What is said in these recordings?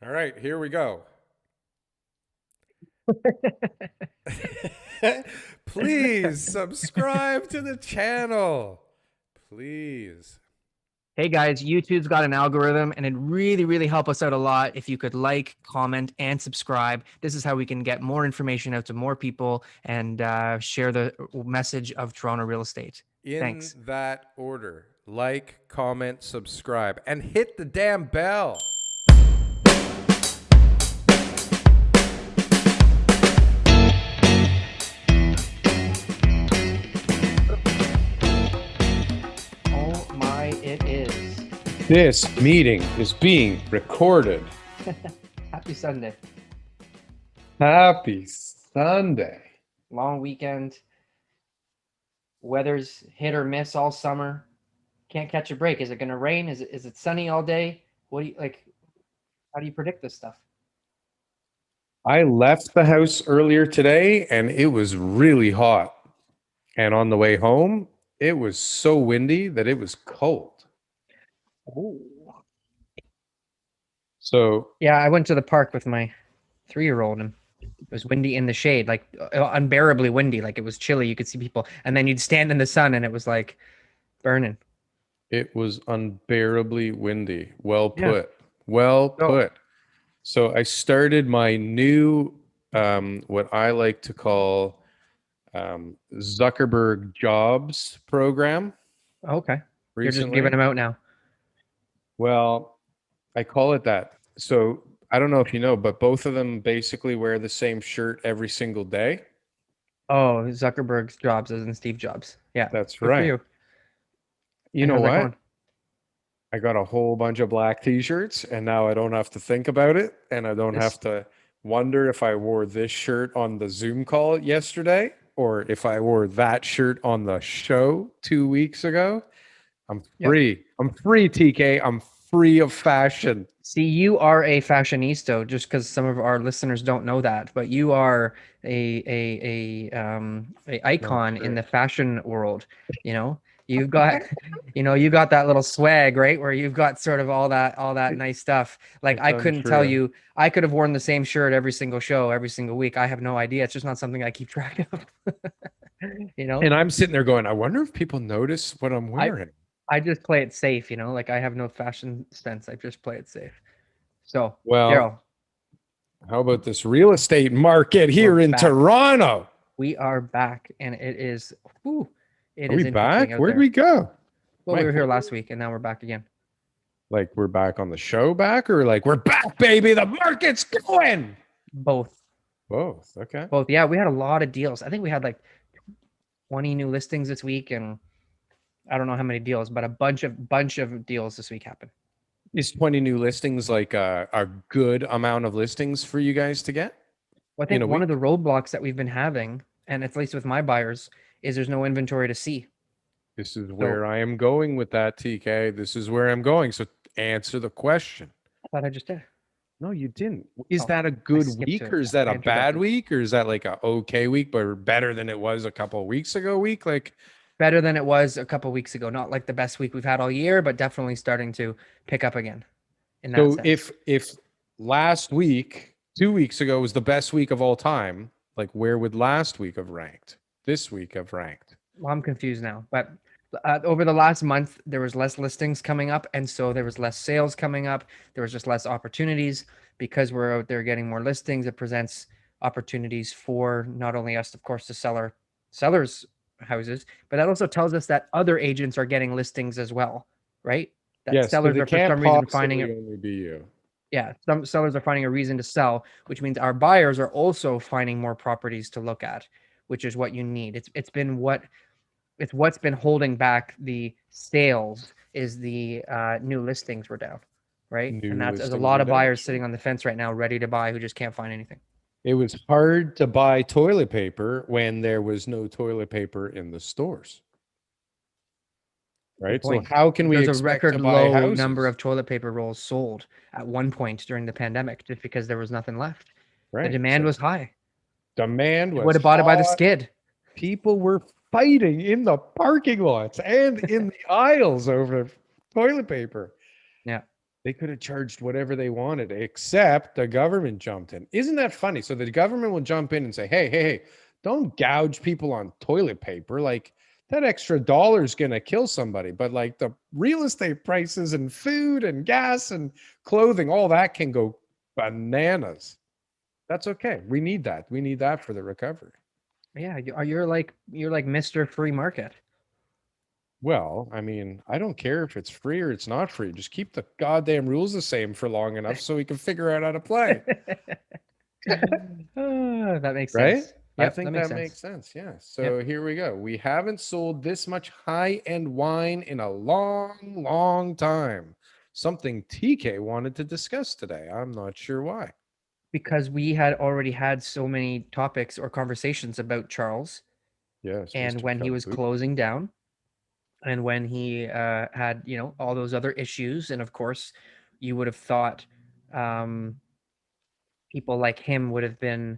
All right, here we go. Please subscribe to the channel. Please. Hey guys, YouTube's got an algorithm and it'd really help us out a lot if you could like, comment, and subscribe. This is how we can get more information out to more people and share the message of Toronto real estate. In Thanks. that order, like, comment, subscribe, and hit the damn bell. Oh my, it is. This meeting is being recorded. Happy Sunday. Happy Sunday. Long weekend. Weather's hit or miss all summer. Can't catch a break. Is it going to rain? Is it sunny all day? What do you like? How do you predict this stuff? I left the house earlier today and it was really hot. And on the way home, it was so windy that it was cold. Oh. So Yeah, I went to the park with my 3-year-old and it was windy in the shade, like unbearably windy. Like it was chilly. You could see people, and then you'd stand in the sun, and it was like burning. it was unbearably windy. Well Yeah. put. Well So put. So I started my new, what I like to call Zuckerberg Jobs program okay, you're just giving recently. them out now. Well, I call it that. So I don't know if you know, but both of them basically wear the same shirt every single day. Oh, Zuckerberg's Jobs as in Steve Jobs. Yeah, That's good for right. you. You And know how's that what? going? I got a whole bunch of black t-shirts and now I don't have to think about it and I don't This have to wonder if I wore this shirt on the Zoom call yesterday or if I wore that shirt on the show 2 weeks ago. I'm Yep. free. I'm free, TK. I'm free of fashion. See, you are a fashionista, just because some of our listeners don't know that, but you are a Not icon in true. the fashion world. You know, you've got, you got that little swag, right? Where you've got sort of all that nice stuff. Like It's I couldn't tell untrue. you, I could have worn the same shirt every single show, every single week. I have no idea. It's just not something I keep track of. You know, And I'm sitting there going, I wonder if people notice what I'm I wearing. I just play it safe. Like I have no fashion sense. I just play it safe. So, Well, Daryl. how about this real estate market We're here in back. Toronto? We are back, and whew, it Are we is interesting back? out Where'd there. we go? Well, My we were here whole last week, and now we're back again. Like we're back on the show back or like we're back, baby. The market's going. Both, Both. Okay. both. Yeah, we had a lot of deals. I think we had like 20 new listings this week, and I don't know how many deals, but a bunch of deals this week happened. Is 20 new listings like a good amount of listings for you guys to get Well, I in think a one of the week? roadblocks that we've been having, and at least with my buyers, is there's no inventory to see. This is So where I am going with that, TK. This is where I'm going. So answer the question. I thought I just did. No, you didn't. Is Oh, that a I good skipped to week it. or is that I a entered that bad first. week or is that like a okay week but better than it was a couple of weeks ago week? Like Better than it was a couple weeks ago. Not like the best week we've had all year, but definitely starting to pick up again in that so sense. if last week, 2 weeks ago was the best week of all time, like where would last week have ranked? This week have ranked? Well, I'm confused now, but over the last month, there was less listings coming up, and so there was less sales coming up. There was just less opportunities because we're out there getting more listings. It presents opportunities for not only us, of course, to sell our sellers' houses, but that also tells us that other agents are getting listings as well, right? That Yes, because sellers it are for can't some reason finding possibly it. only be you. Yeah, some sellers are finding a reason to sell, which means our buyers are also finding more properties to look at, which is what you need. It's what's been holding back the sales is the new listings were down, right? And New there's a listings lot are of down. buyers Sure. sitting on the fence right now, ready to buy, who just can't find anything. It was hard to buy toilet paper when there was no toilet paper in the stores, Good right? So point. how can we There's a expect to record buy low number houses, of toilet paper rolls sold at one point during the pandemic, just because there was nothing left. The right? demand So was high. demand They would was have bought it by the hot. skid. People were fighting in the parking lots and in the aisles over toilet paper. Yeah. They could have charged whatever they wanted, except the government jumped in. Isn't that funny? So the government will jump in and say, hey, don't gouge people on toilet paper. Like that extra dollar is going to kill somebody. But like the real estate prices and food and gas and clothing, all that can go bananas. That's okay. We need that. We need that for the recovery. Yeah, you're like Mr. Free Market. Well, I mean, I don't care if it's free or it's not free. Just keep the goddamn rules the same for long enough so we can figure out how to play. That makes Right? sense. I Yep, that think makes that makes sense. sense. Yeah. Yep. So here we go. We haven't sold this much high-end wine in a long, long time. Something TK wanted to discuss today. I'm not sure why. Because we had already had so many topics or conversations about Charles Yes, and Mr. when he was Caboot. closing down and when he had, all those other issues. And of course, you would have thought um, people like him would have been,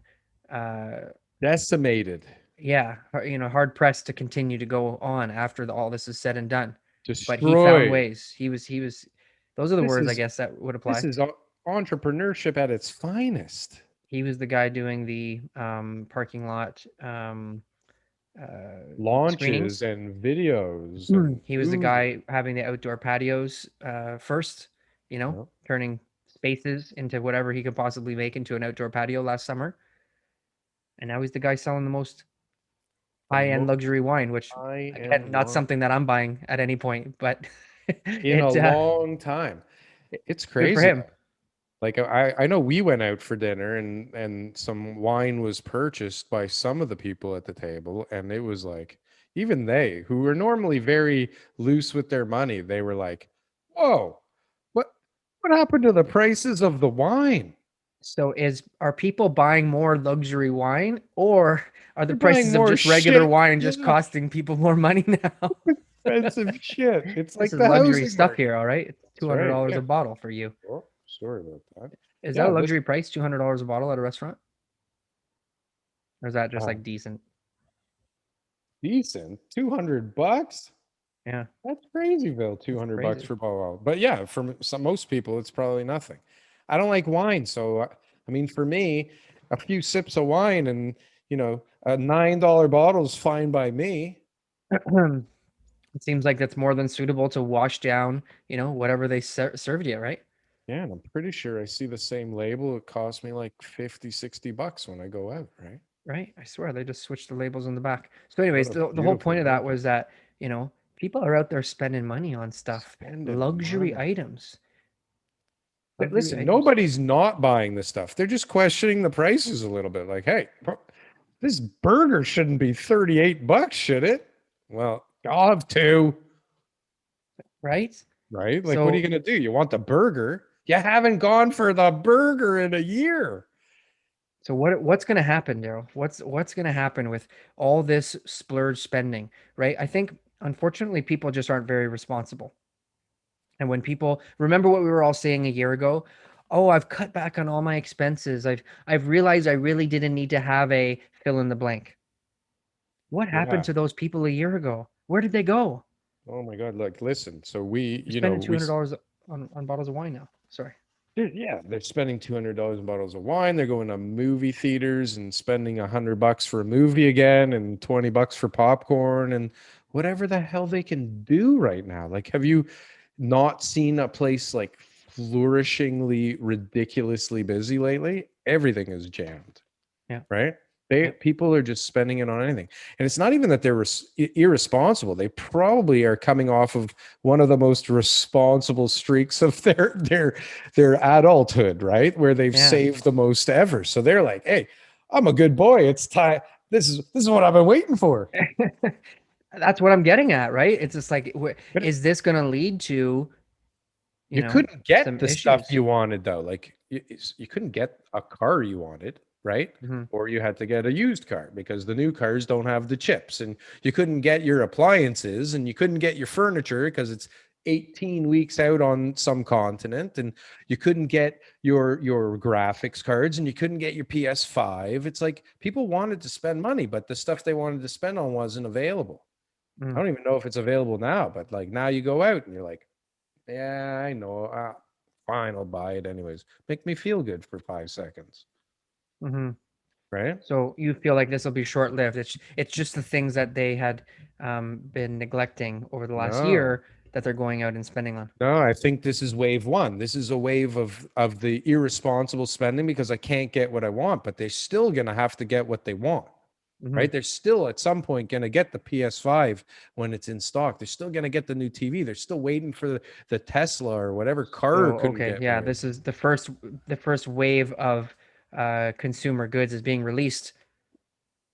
uh, Decimated, yeah, hard pressed to continue to go on after all this is said and done. But he found destroyed. ways. He was. Those are the This words I is guess that would this apply. is entrepreneurship at its finest. He was the guy doing the parking lot Launches screenings. and videos He was the movies. guy having the outdoor patios first, No, turning spaces into whatever he could possibly make into an outdoor patio last summer. And now he's the guy selling the most the high-end most luxury wine, which high-end again, not wine something that I'm buying at any point, but in a it long time. It's good for crazy him. though. Like I know we went out for dinner and some wine was purchased by some of the people at the table, and it was like even they who were normally very loose with their money, they were like, "Whoa, what what happened to the prices of the wine? So are people buying more luxury wine, or are the They're buying prices of more just regular shit, wine just yeah, costing people more money now? expensive shit. It's This like is the luxury housing stuff market." here, all right? It's That's right. $200 Yeah. a bottle for you. Oh, sorry about that. Is that a Yeah, this luxury price, $200 a bottle at a restaurant? Or is that just uh, like decent? decent. $200. Yeah, That's crazy, Bill. two that's hundred bucks crazy. for Bowo. But yeah, for some most people, it's probably nothing. I don't like wine, so I mean, for me, a few sips of wine and a $9 bottle is fine by me. It seems like that's more than suitable to wash down, whatever they served you, right? Yeah, and I'm pretty sure I see the same label. It cost me like 50, $60 when I go out, right? Right? I swear they just switched the labels on the back. So, What anyways, a the whole beautiful point of that market. was that, people are out there spending money on stuff, Spending luxury money. items, But luxury listen, items. nobody's not buying the stuff. They're just questioning the prices a little bit. Like, hey, this burger shouldn't be 38 bucks, should it? Well, I'll have two, Right? right? Like, what are you So, going to do? You want the burger? You haven't gone for the burger in a year. so what's going to happen, Daryl? What's going to happen with all this splurge spending, right? I think unfortunately people just aren't very responsible. And when people remember what we were all saying a year ago, oh, I've cut back on all my expenses. I've realized I really didn't need to have a fill in the blank. What happened Yeah. to those people a year ago? Where did they go? Oh my God. Look, listen. So we, They're spending $200 on bottles of wine now. Sorry. yeah, they're spending $200 on bottles of wine. They're going to movie theaters and spending $100 for a movie again and $20 for popcorn and whatever the hell they can do right now. Like, have you not seen a place like flourishingly, ridiculously busy lately? Everything is jammed, Yeah. right? They Yep. people are just spending it on anything, and it's not even that they're irresponsible. They probably are coming off of one of the most responsible streaks of their adulthood, right? Where they've Yeah. saved the most ever. So they're like, "Hey, I'm a good boy. It's time. This is what I've been waiting for." That's what I'm getting at, right? It's just like, But is this going to lead to, you couldn't get some the stuff issues? you wanted though. Like you couldn't get a car you wanted, right? Hmm. Or you had to get a used car because the new cars don't have the chips, and you couldn't get your appliances, and you couldn't get your furniture because it's 18 weeks out on some continent, and you couldn't get your graphics cards, and you couldn't get your PS5. It's like people wanted to spend money, but the stuff they wanted to spend on wasn't available. I Mm. don't even know if it's available now, but like now you go out and you're like, yeah, I know. fine, I'll buy it anyways. Make me feel good for 5 seconds, Hmm. right? So you feel like this will be short lived. It's just the things that they had been neglecting over the last No, year that they're going out and spending on. no, I think this is wave one. This is a wave of the irresponsible spending because I can't get what I want, but they're still gonna have to get what they want. Hmm. Right? They're still at some point going to get the PS5 when it's in stock. They're still going to get the new TV. They're still waiting for the Tesla or whatever So car couldn't okay, get yeah, made. this is the first wave of consumer goods is being released,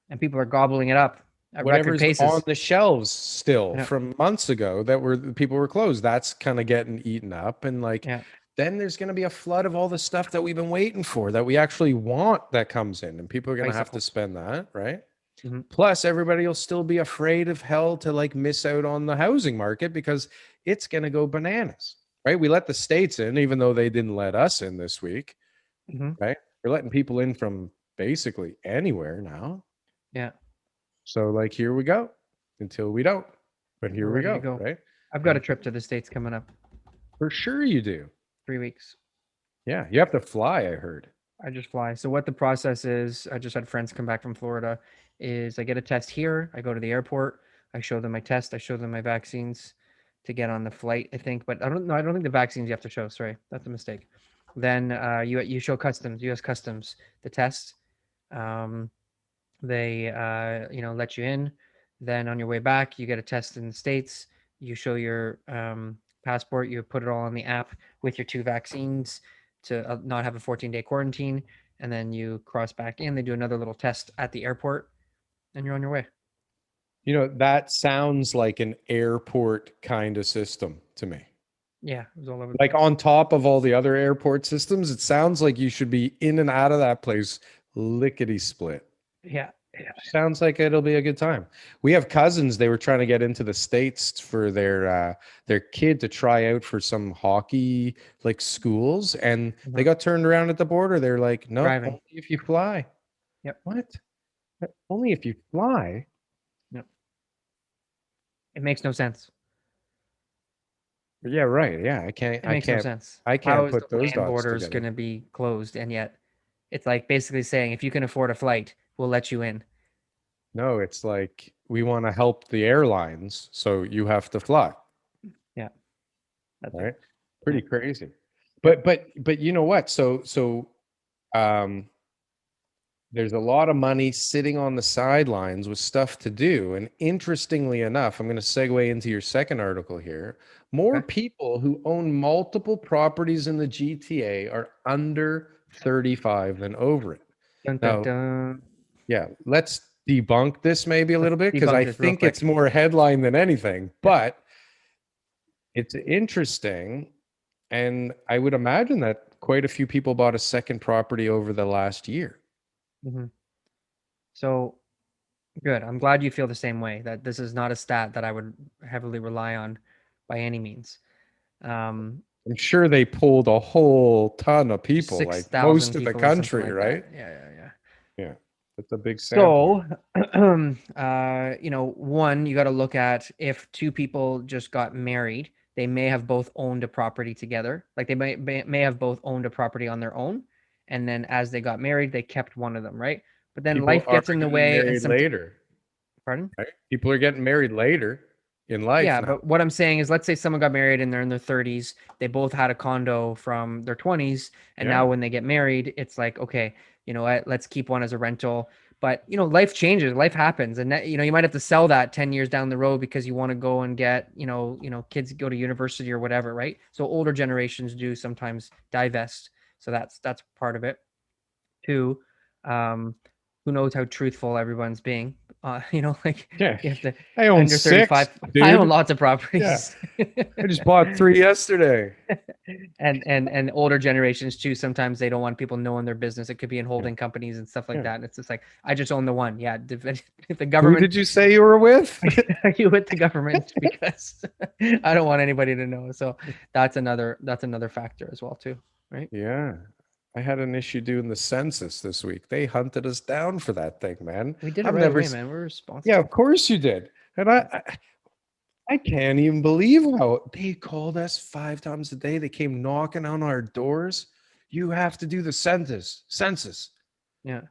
and people are gobbling it up at record Whatever's on paces. the shelves still Yeah, from months ago that were people were closed, that's kind of getting eaten up. And like, yeah, then there's going to be a flood of all the stuff that we've been waiting for that we actually want that comes in, and people are going to have to bicycles. spend that, right? Hmm. Plus, everybody will still be afraid of hell to like miss out on the housing market because it's going to go bananas, right? We let the states in, even though they didn't let us in this week, Hmm. right? We're letting people in from basically anywhere now. Yeah, So, like, here we go until we don't. But we're here we ready to go, go. right? I've got a And trip to the States coming up. for sure you do. 3 weeks. Yeah. You have to fly, I heard. I just fly. So what the process is, I just had friends come back from Florida, is I get a test here, I go to the airport, I show them my test, I show them my vaccines to get on the flight, I think, but I don't know, I don't think the vaccines you have to show, sorry, that's a mistake. Then you show customs, US Customs, the test. Um, they let you in. Then on your way back, you get a test in the States. You show your passport. You put it all on the app with your two vaccines to not have a 14-day quarantine. And then you cross back in. They do another little test at the airport, and you're on your way. You know, that sounds like an airport kind of system to me. Yeah, it was all over the Like place. on top of all the other airport systems, it sounds like you should be in and out of that place lickety split. Yeah, yeah. Sounds like it'll be a good time. We have cousins, they were trying to get into the States for their kid to try out for some hockey like schools, and they Mhm. got turned around at the border. They're like, "No, Driving. only if you fly." Yep. What? Only if you fly? Yep. It makes no sense. Yeah, right. Yeah, I can't It I makes no can't sense. I How can't is the put those land dots borders going together. to be closed? And yet it's like basically saying, if you can afford a flight, we'll let you in. No, it's like we want to help the airlines, so you have to fly, Yeah, that's it. right? Yeah. Pretty crazy. Yep. But you know what? Um there's a lot of money sitting on the sidelines with stuff to do. And interestingly enough, I'm going to segue into your second article here. More Okay. people who own multiple properties in the GTA are under 35 than over it. Dun, dun, Now, dun. yeah, let's debunk this maybe a Let's little bit because debunk I this real think it's quick. more headline than anything, but it's interesting. And I would imagine that quite a few people bought a second property over the last year. Hmm. So good. I'm glad you feel the same way, that this is not a stat that I would heavily rely on by any means. Um, I'm sure they pulled a whole ton of people, like 6,000 most of the people or something country, like that. right? Yeah, yeah, yeah. Yeah, that's a big sample. So, one, you got to look at if two people just got married, they may have both owned a property together. Like they may have both owned a property on their own. And then as they got married, they kept one of them, right? But then People life are gets in the getting way and married some, later, pardon? right? People are getting married later in life Yeah, now. but what I'm saying is, let's say someone got married and they're in their 30s. They both had a condo from their 20s, and now Yeah. when they get married, it's like, okay, you know what? Let's keep one as a rental. But life changes, life happens, and that, you might have to sell that 10 years down the road because you want to go and get, kids go to university or whatever, right? So older generations do sometimes divest. So that's part of it. Two, um, who knows how truthful everyone's being? Like Yeah. you have to I own under six, 35. I own dude. lots of Yeah. properties. I just bought three yesterday. And older generations too, sometimes they don't want people knowing their business. It could be in Yeah. holding companies and stuff like Yeah. that. And it's just like, I just own the one. Yeah. If the Who government, did you say you were with? are you with the government? Because I don't want anybody to know. So that's another factor as well too. Right. Yeah. I had an issue doing the census this week. They hunted us down for that thing, man. We did it I've right never away, s- man. We're Yeah, of responsible. course you did. And I I can't even believe how they called us 5 times a day. They came knocking on our doors. You have to do the census. Census. Yeah.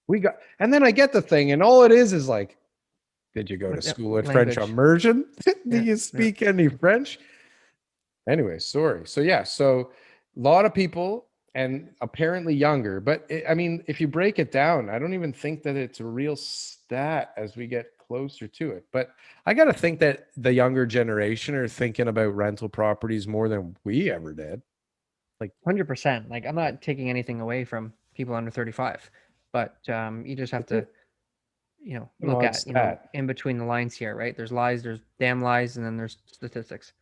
We got, and then I get the thing, and all it is like, did you go to school at French Language. immersion? Do Yeah. you Yeah. speak any French? Anyway, sorry. So yeah, so a lot of people and apparently younger, but I mean, if you break it down, I don't even think that it's a real stat as we get closer to it. But I got to think that the younger generation are thinking about rental properties more than we ever did. Like, 100%. Like, I'm not taking anything away from people under 35, but you just have it's to, an look odd at, stat. in between the lines here, right? There's lies, there's damn lies, and then there's statistics.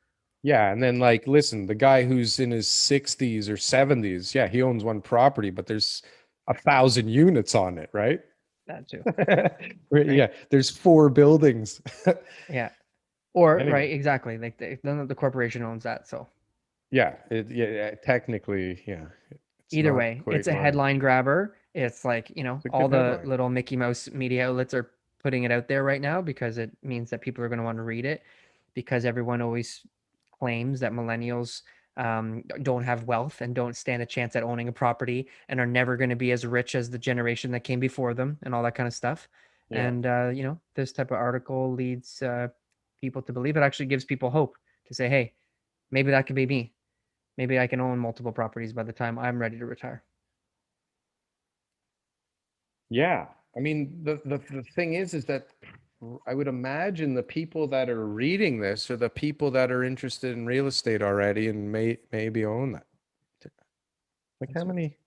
Yeah, and then like, listen, the guy who's in his 60s or 70s, yeah, he owns one property, but there's 1,000 units on it, right? That too, right? Yeah, there's 4 buildings. Yeah. Or, Anyway, right, exactly. Like, the corporation owns that. So yeah, yeah, technically, yeah, it's either not way, quite it's a mine. headline grabber. It's like, It's a all good the headline. little Mickey Mouse media outlets are putting it out there right now because it means that people are going to want to read it, because everyone always claims that millennials don't have wealth and don't stand a chance at owning a property and are never going to be as rich as the generation that came before them and all that kind of stuff. Yeah. And, this type of article leads people to believe, it actually gives people hope to say, hey, maybe that could be me. Maybe I can own multiple properties by the time I'm ready to retire. Yeah. I mean, the thing is that I would imagine the people that are reading this are the people that are interested in real estate already and maybe own that. Like how That's many?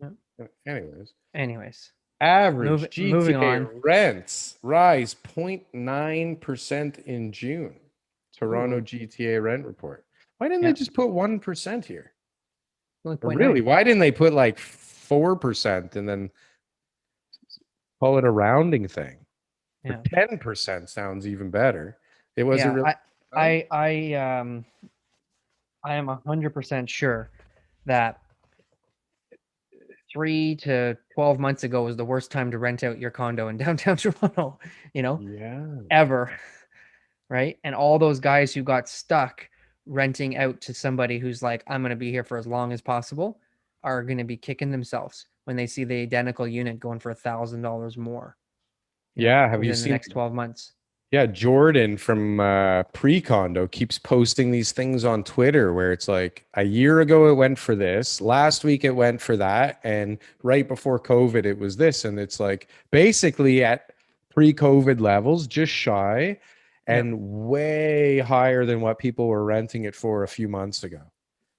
yeah. Anyways, Anyways, average moving GTA on. rents rise 0.9% in June. Toronto Ooh, GTA rent report. Why didn't they yeah, just put 1% here? only Or point really, nine. why didn't they put like 4% and then call it a rounding thing? Or Yeah, 10% sounds even better. It wasn't yeah. really I done? I I um I am 100% sure that 3 to 12 months ago was the worst time to rent out your condo in downtown Toronto. Yeah. Ever, right? And all those guys who got stuck renting out to somebody who's like, I'm going to be here for as long as possible, are going to be kicking themselves when they see the identical unit going for $1,000 more, Yeah. Have you within the seen? next 12 months. Yeah, Jordan from Pre-Condo keeps posting these things on Twitter where it's like a year ago it went for this, last week it went for that, and right before COVID it was this. And it's like basically at pre-COVID levels, just shy Yeah. and way higher than what people were renting it for a few months ago.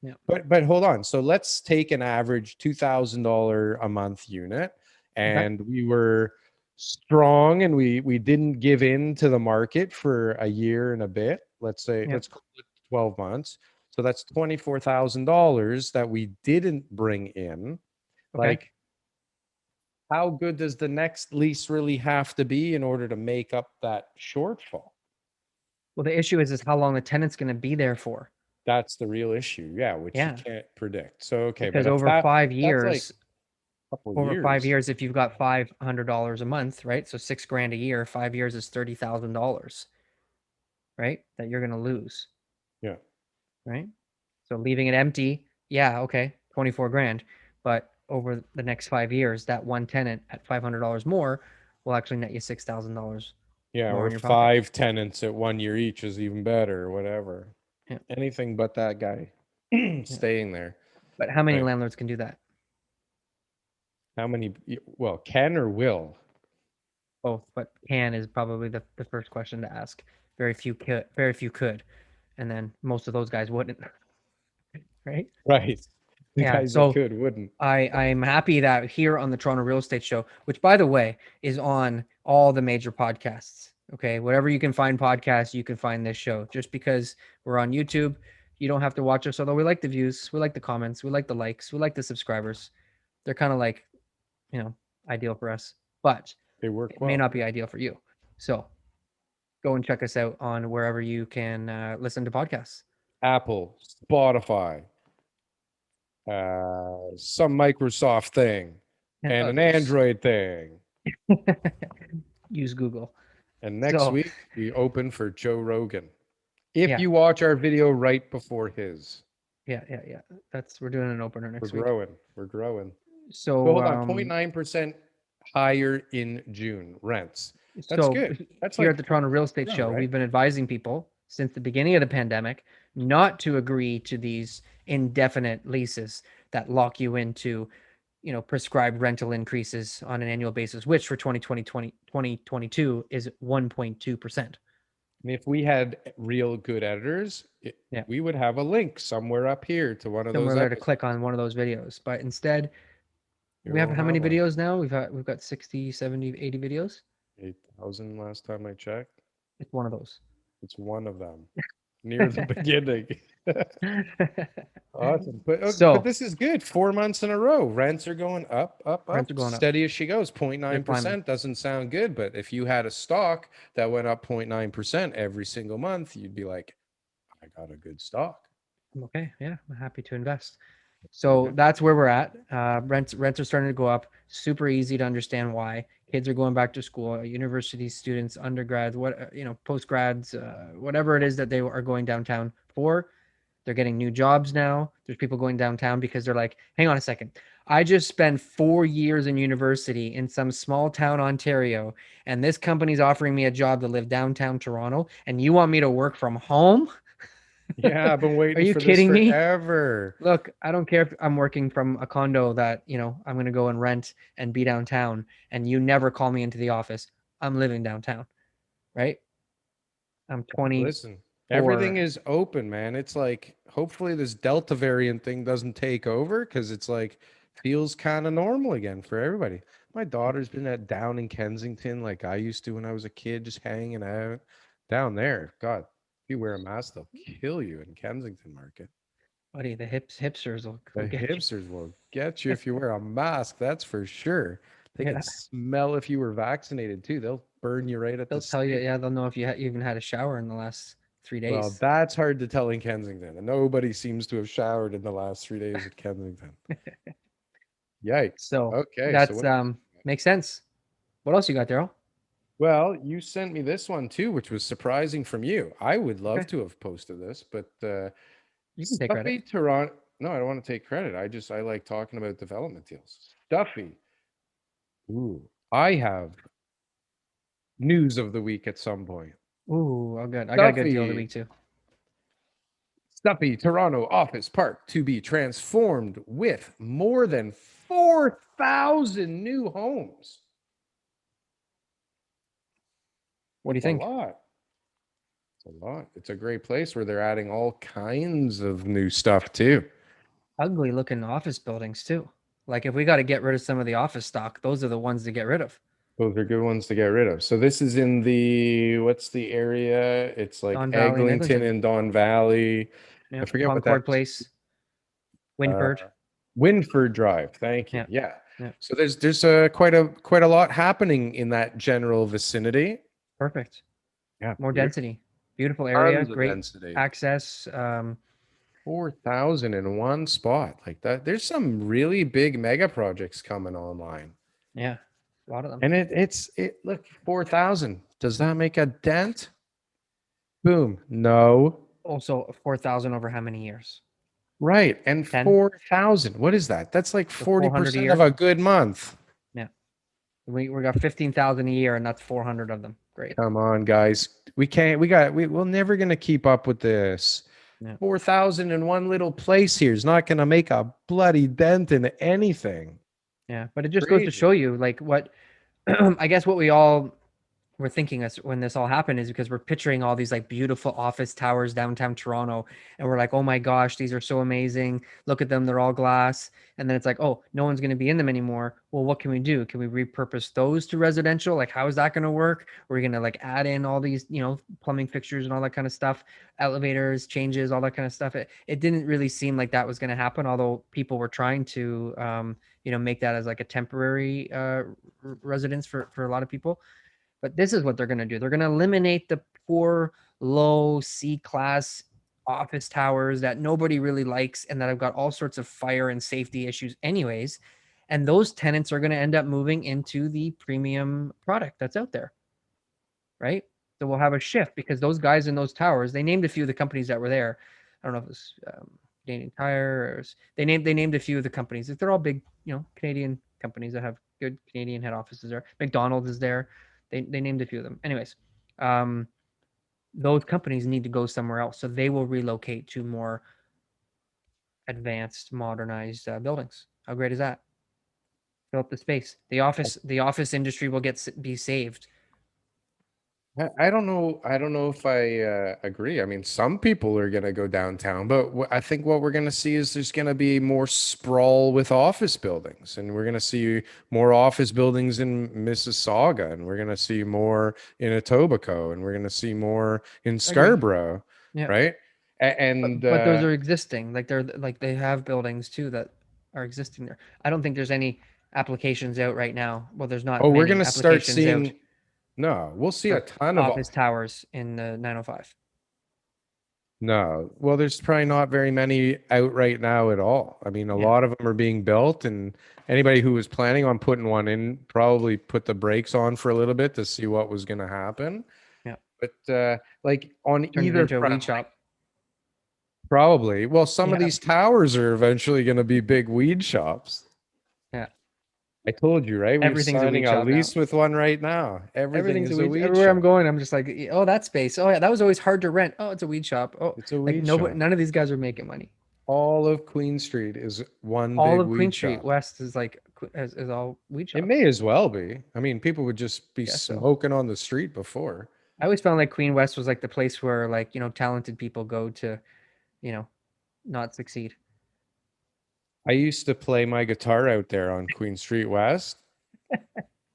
Yeah. But hold on. So let's take an average $2,000 a month unit, Okay. and we were strong, and we didn't give in to the market for a year and a bit. Let's say Yeah. let's call it 12 months. So that's $24,000 that we didn't bring in. Okay. Like, how good does the next lease really have to be in order to make up that shortfall? Well, the issue is how long the tenant's going to be there for. That's the real issue. Yeah, which you Yeah. can't predict. So okay, but Because if over five that's like years, a couple over five years. years, if you've got $500 a month, right? So 6 grand a year, 5 years is $30,000, right? That you're going to lose, Yeah. right? So leaving it empty, yeah, okay, 24 grand. But over the next 5 years, that one tenant at $500 more will actually net you $6,000 Yeah, more or in your pocket. 5 tenants at 1 year each is even better, or whatever. Yeah. Anything but that guy Yeah. staying there. But how many Right. landlords can do that? How many, well, can or will? Both, but can is probably the first question to ask. Very few could, very few could, and then most of those guys wouldn't, right? Right. The Yeah. guys that So could wouldn't. I'm happy that here on the Toronto Real Estate Show, which by the way is on all the major podcasts. Okay, whatever you can find podcasts, you can find this show. Just because we're on YouTube, you don't have to watch us. Although we like the views, we like the comments, we like the likes, we like the subscribers. They're kind of like, you know, ideal for us, but They work it may well. not be ideal for you. So go and check us out on wherever you can listen to podcasts. Apple, Spotify, some Microsoft thing, And and an others. Android thing. Use Google. And next So week we open for Joe Rogan. If Yeah, you watch our video right before his, yeah. We're doing an opener we're next week. growing. We're growing. So So hold on, 0.9% higher in June rents. That's so good. That's here at like the Toronto Real Estate no, Show, right? we've been advising people since the beginning of the pandemic not to agree to these indefinite leases that lock you into, prescribed rental increases on an annual basis, which for 2022 is 1.2%. And if we had real good editors, Yeah. we would have a link somewhere up here to one of those Somewhere there to episodes. click on one of those videos. But instead, We we have won't how have many one. videos now? We've got 60, 70, 80 videos. 8,000 last time I checked. It's one of those. It's one of them near the beginning. Awesome. But So this is good. 4 months in a row. Rents are going up, up, rents up. are going up. Steady as she goes. They're climbing. 0.9% doesn't sound good. But if you had a stock that went up 0.9% every single month, you'd be like, I got a good stock. I'm okay. Yeah, I'm happy to invest. Yeah. So that's where we're at. Rents are starting to go up. Super easy to understand why. Kids are going back to school. University students, undergrads, post grads, whatever it is that they are going downtown for. They're getting new jobs now. There's people going downtown because they're like, hang on a second. I just spent 4 years in university in some small town, Ontario, and this company's offering me a job to live downtown Toronto, and you want me to work from home? Yeah, I've been Are waiting you for this kidding me? forever. Look, I don't care if I'm working from a condo that, I'm going to go and rent and be downtown, and you never call me into the office. I'm living downtown, right? I'm Listen, everything 24. is open, man. It's like hopefully this Delta variant thing doesn't take over because it's like feels kind of normal again for everybody. My daughter's been down in Kensington like I used to when I was a kid, just hanging out down there. God, if you wear a mask, they'll kill you in Kensington Market. Buddy, the hipsters will The get you. hipsters will get you if you wear a mask, that's for sure. They can Yeah. smell if you were vaccinated too. They'll burn you right at the They'll tell you, stake. yeah, they'll know if you even had a shower in the last three Well, days. that's hard to tell in Kensington. And nobody seems to have showered in the last 3 days at Kensington. Yikes. So Okay, so that's what else? makes sense. What else you got, Daryl? Well, you sent me this one too, which was surprising from you. I would love Okay. to have posted this, but You can take credit. Stuffy Toronto. No, I don't want to take credit. I like talking about development deals. Stuffy. Ooh, I have news of the week at some point. Ooh, oh good. I got a good deal of the Stuffy. week too. Stuffy Toronto office park to be transformed with more than 4,000 new homes. What do you That's a think? lot. It's a lot. It's a great place where they're adding all kinds of new stuff too. Ugly looking office buildings too. Like if we got to get rid of some of the office stock, those are the ones to get rid of. Those are good ones to get rid of. So this is in the what's the area? It's like Don Valley and Eglinton Eglinton. and Don Valley. I Yeah. forget what Concord that's Place, uh Winford. Winford Drive. Thank you. Yeah. Yeah. Yeah. So there's quite a lot happening in that general vicinity. Perfect. Yeah, More beautiful. density. Beautiful area. Tons of Great density. access. 4,000 in one spot like that. There's some really big mega projects coming online. Yeah. A lot of them. And it look 4,000. Does that make a dent? Boom. No. Also 4,000 over how many years? Right. And 10. 4,000. What is that? That's like So 400 a 40% of year. a good month. Yeah. We got 15,000 a year and that's 400 of them. Great. Come on, guys. We're never gonna keep up with this. Yeah. 4,000 in one little place here is not gonna make a bloody dent in anything. Yeah. But it just goes to Crazy. show you like what I guess what we all we're thinking us when this all happened is because we're picturing all these like beautiful office towers downtown Toronto and we're like, "Oh my gosh, these are so amazing. Look at them, they're all glass." And then it's like, "Oh, no one's going to be in them anymore." Well, what can we do? Can we repurpose those to residential? Like how is that going to work? We're going to like add in all these, plumbing fixtures and all that kind of stuff, elevators, changes, all that kind of stuff. It didn't really seem like that was going to happen, although people were trying to make that as like a temporary residence for a lot of people. But this is what they're going to do. They're going to eliminate the poor, low C class office towers that nobody really likes and that have got all sorts of fire and safety issues, anyways. And those tenants are going to end up moving into the premium product that's out there, right? So we'll have a shift because those guys in those towers, they named a few of the companies that were there. I don't know if it was Canadian Tire or they named a few of the companies. They're all big, Canadian companies that have good Canadian head offices there. McDonald's is there. They named a few of them. Anyways, um, those companies need to go somewhere else, so they will relocate to more advanced, modernized buildings. How great is that? Fill up the space. The office industry will be saved. I don't know. I don't know if I agree. I mean, some people are going to go downtown, but I think what we're going to see is there's going to be more sprawl with office buildings, and we're going to see more office buildings in Mississauga, and we're going to see more in Etobicoke, and we're going to see more in I agree. Scarborough, Yeah. right? But And but those are existing. Like they have buildings too that are existing there. I don't think there's any applications out right now. Well, there's not oh, we're many going to start applications out seeing. No, we'll see a for ton of. office towers in the 905. No, well, there's probably not very many out right now at all. I mean, a Yeah. lot of them are being built, and anybody who was planning on putting one in probably put the brakes on for a little bit to see what was going to happen. Yeah. But like on Turned it either into a front, weed like shop. probably, well, some of Yeah. these towers are eventually going to be big weed shops. Yeah. I told you, right? We're Everything's a signing weed a shop now. lease with one right now. Everything Everything's a is a weed. weed Everywhere I'm shop. going, I'm just like, oh, that space. Oh yeah, that was always hard to rent. Oh, it's a weed shop. Oh, It's a like weed nobody, shop. none of these guys are making money. All of Queen Street is one All big of Queen weed Street shop. West is like is all weed It shops. may as well be. I mean, people would just be Guess so. smoking on the street before. I always found like Queen West was like the place where like talented people go to you know not succeed. I used to play my guitar out there on Queen Street West.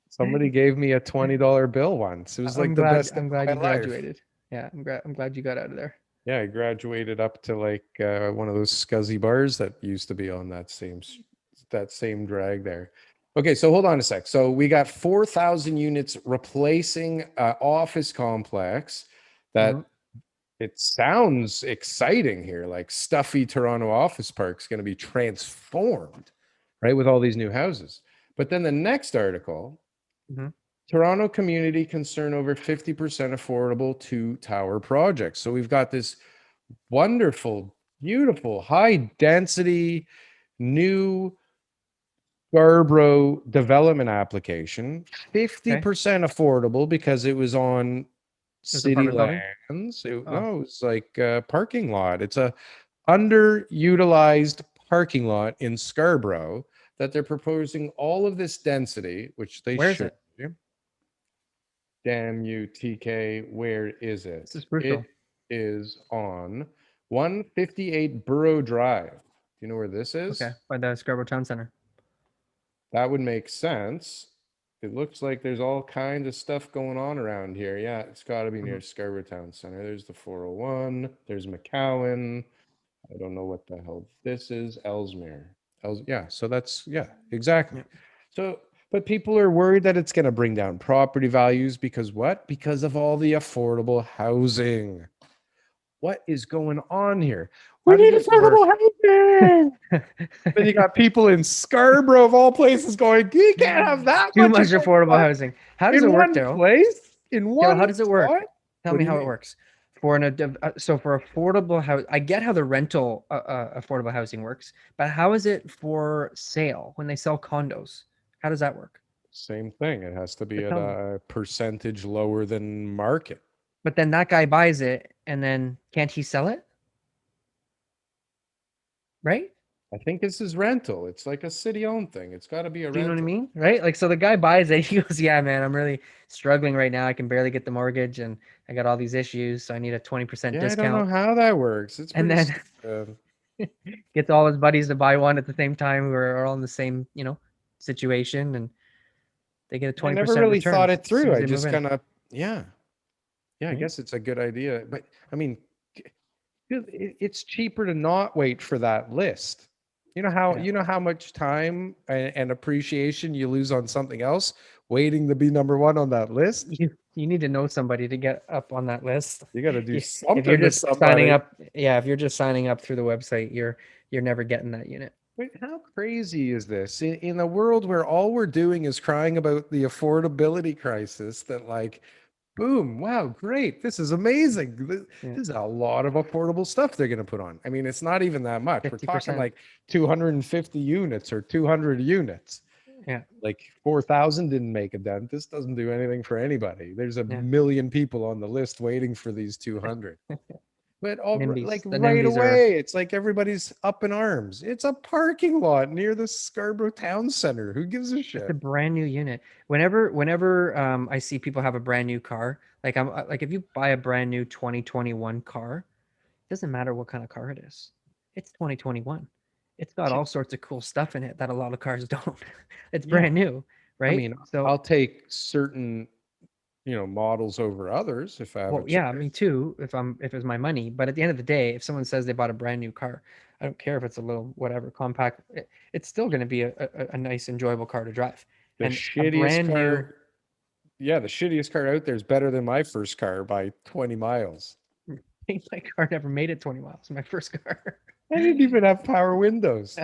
Somebody gave me a $20 bill once. It was I'm like the glad. best day I'm of glad my you life. graduated. Yeah, I'm glad you got out of there. Yeah, I graduated up to like one of those scuzzy bars that used to be on that same drag there. Okay, so hold on a sec. So we got 4,000 units replacing office complex Hmm. that it sounds exciting here. Like stuffy Toronto office park's going to be transformed, right, with all these new houses. But then the next article, Hmm. Toronto community concern over 50% affordable two tower projects. So we've got this wonderful, beautiful, high density new Scarborough development application, Okay, 50% affordable because it was on there's city apartment building. lands. Oh, No, it's like a parking lot. It's a underutilized parking lot in Scarborough that they're proposing all of this density, which they where is should. it? Damn you, TK. Where is This it? is It crucial. is on 158 Borough Drive. Do you know where this Okay, is? by the Scarborough Town Center. That would make sense. It looks like there's all kinds of stuff going on around here. Yeah, it's got to be Hmm. near Scarborough Town Center. There's the 401. There's McCowan. I don't know what the hell this is. Ellesmere. Yeah, so that's, yeah, exactly. Yeah. So, but people are worried that it's going to bring down property values because what? Because of all the affordable housing. What is going on here? We How does need this work? affordable housing. Then you got people in Scarborough of all places going, you can't have that Too much much affordable affordable housing housing. How does it in work, one Daryl? place, in Daryl, one how does it spot. work? Tell What me do you how it mean? works. So for affordable house, I get how the rental affordable housing works, but how is it for sale when they sell condos? How does that work? Same thing. It has to So be at tell me. a percentage lower than market. But then that guy buys it, and then can't he sell it? Right? I think this is rental. It's like a city-owned thing. It's got to be a Do you know what I rental. mean? Right? Like, so the guy buys it. He goes, "Yeah, man, I'm really struggling right now. I can barely get the mortgage, and I got all these issues. So I need a 20% Yeah, I don't know discount." how that works. It's And pretty then stupid. gets all his buddies to buy one at the same time who are all in the same, situation, and they get a I never 20% really return thought as it soon through. as I they move just in. kind of, yeah, yeah, I Right? guess it's a good idea. But I mean, it's cheaper to not wait for that list. Yeah. You know how much time and appreciation you lose on something else waiting to be number one on that list. You need to know somebody to get up on that list. You got to do If you're something with just signing somebody. up, yeah, if you're just signing up through the website, you're never getting that unit. Wait, how crazy is this? In a world where all we're doing is crying about the affordability crisis, that like Boom. Wow, great. This is amazing. Yeah, This is a lot of affordable stuff they're going to put on. I mean, it's not even that much. We're talking 50%. like 250 units or 200 units. Yeah, Like 4,000 didn't make a dent. This doesn't do anything for anybody. There's a yeah. million people on the list waiting for these 200. But like NIMBYs. The right NIMBYs are. away, it's like everybody's up in arms. It's a parking lot near the Scarborough Town Center. Who gives a It's a shit? brand new unit. Whenever I see people have a brand new car, like I'm like if you buy a brand new 2021 car, it doesn't matter what kind of car it is. It's 2021. It's got all sorts of cool stuff in it that a lot of cars don't. It's Yeah. brand new, I right? mean, So, I'll take certain, models over others if I have a well, yeah, me choice. too, if it's my money. But at the end of the day, if someone says they bought a brand new car, I don't care if it's a little whatever compact. It's still going to be a nice, enjoyable car to drive. The And a shittiest brand new car, yeah, the shittiest car out there is better than my first car by 20 miles. my car never made it 20 miles. My first car. I didn't even have power windows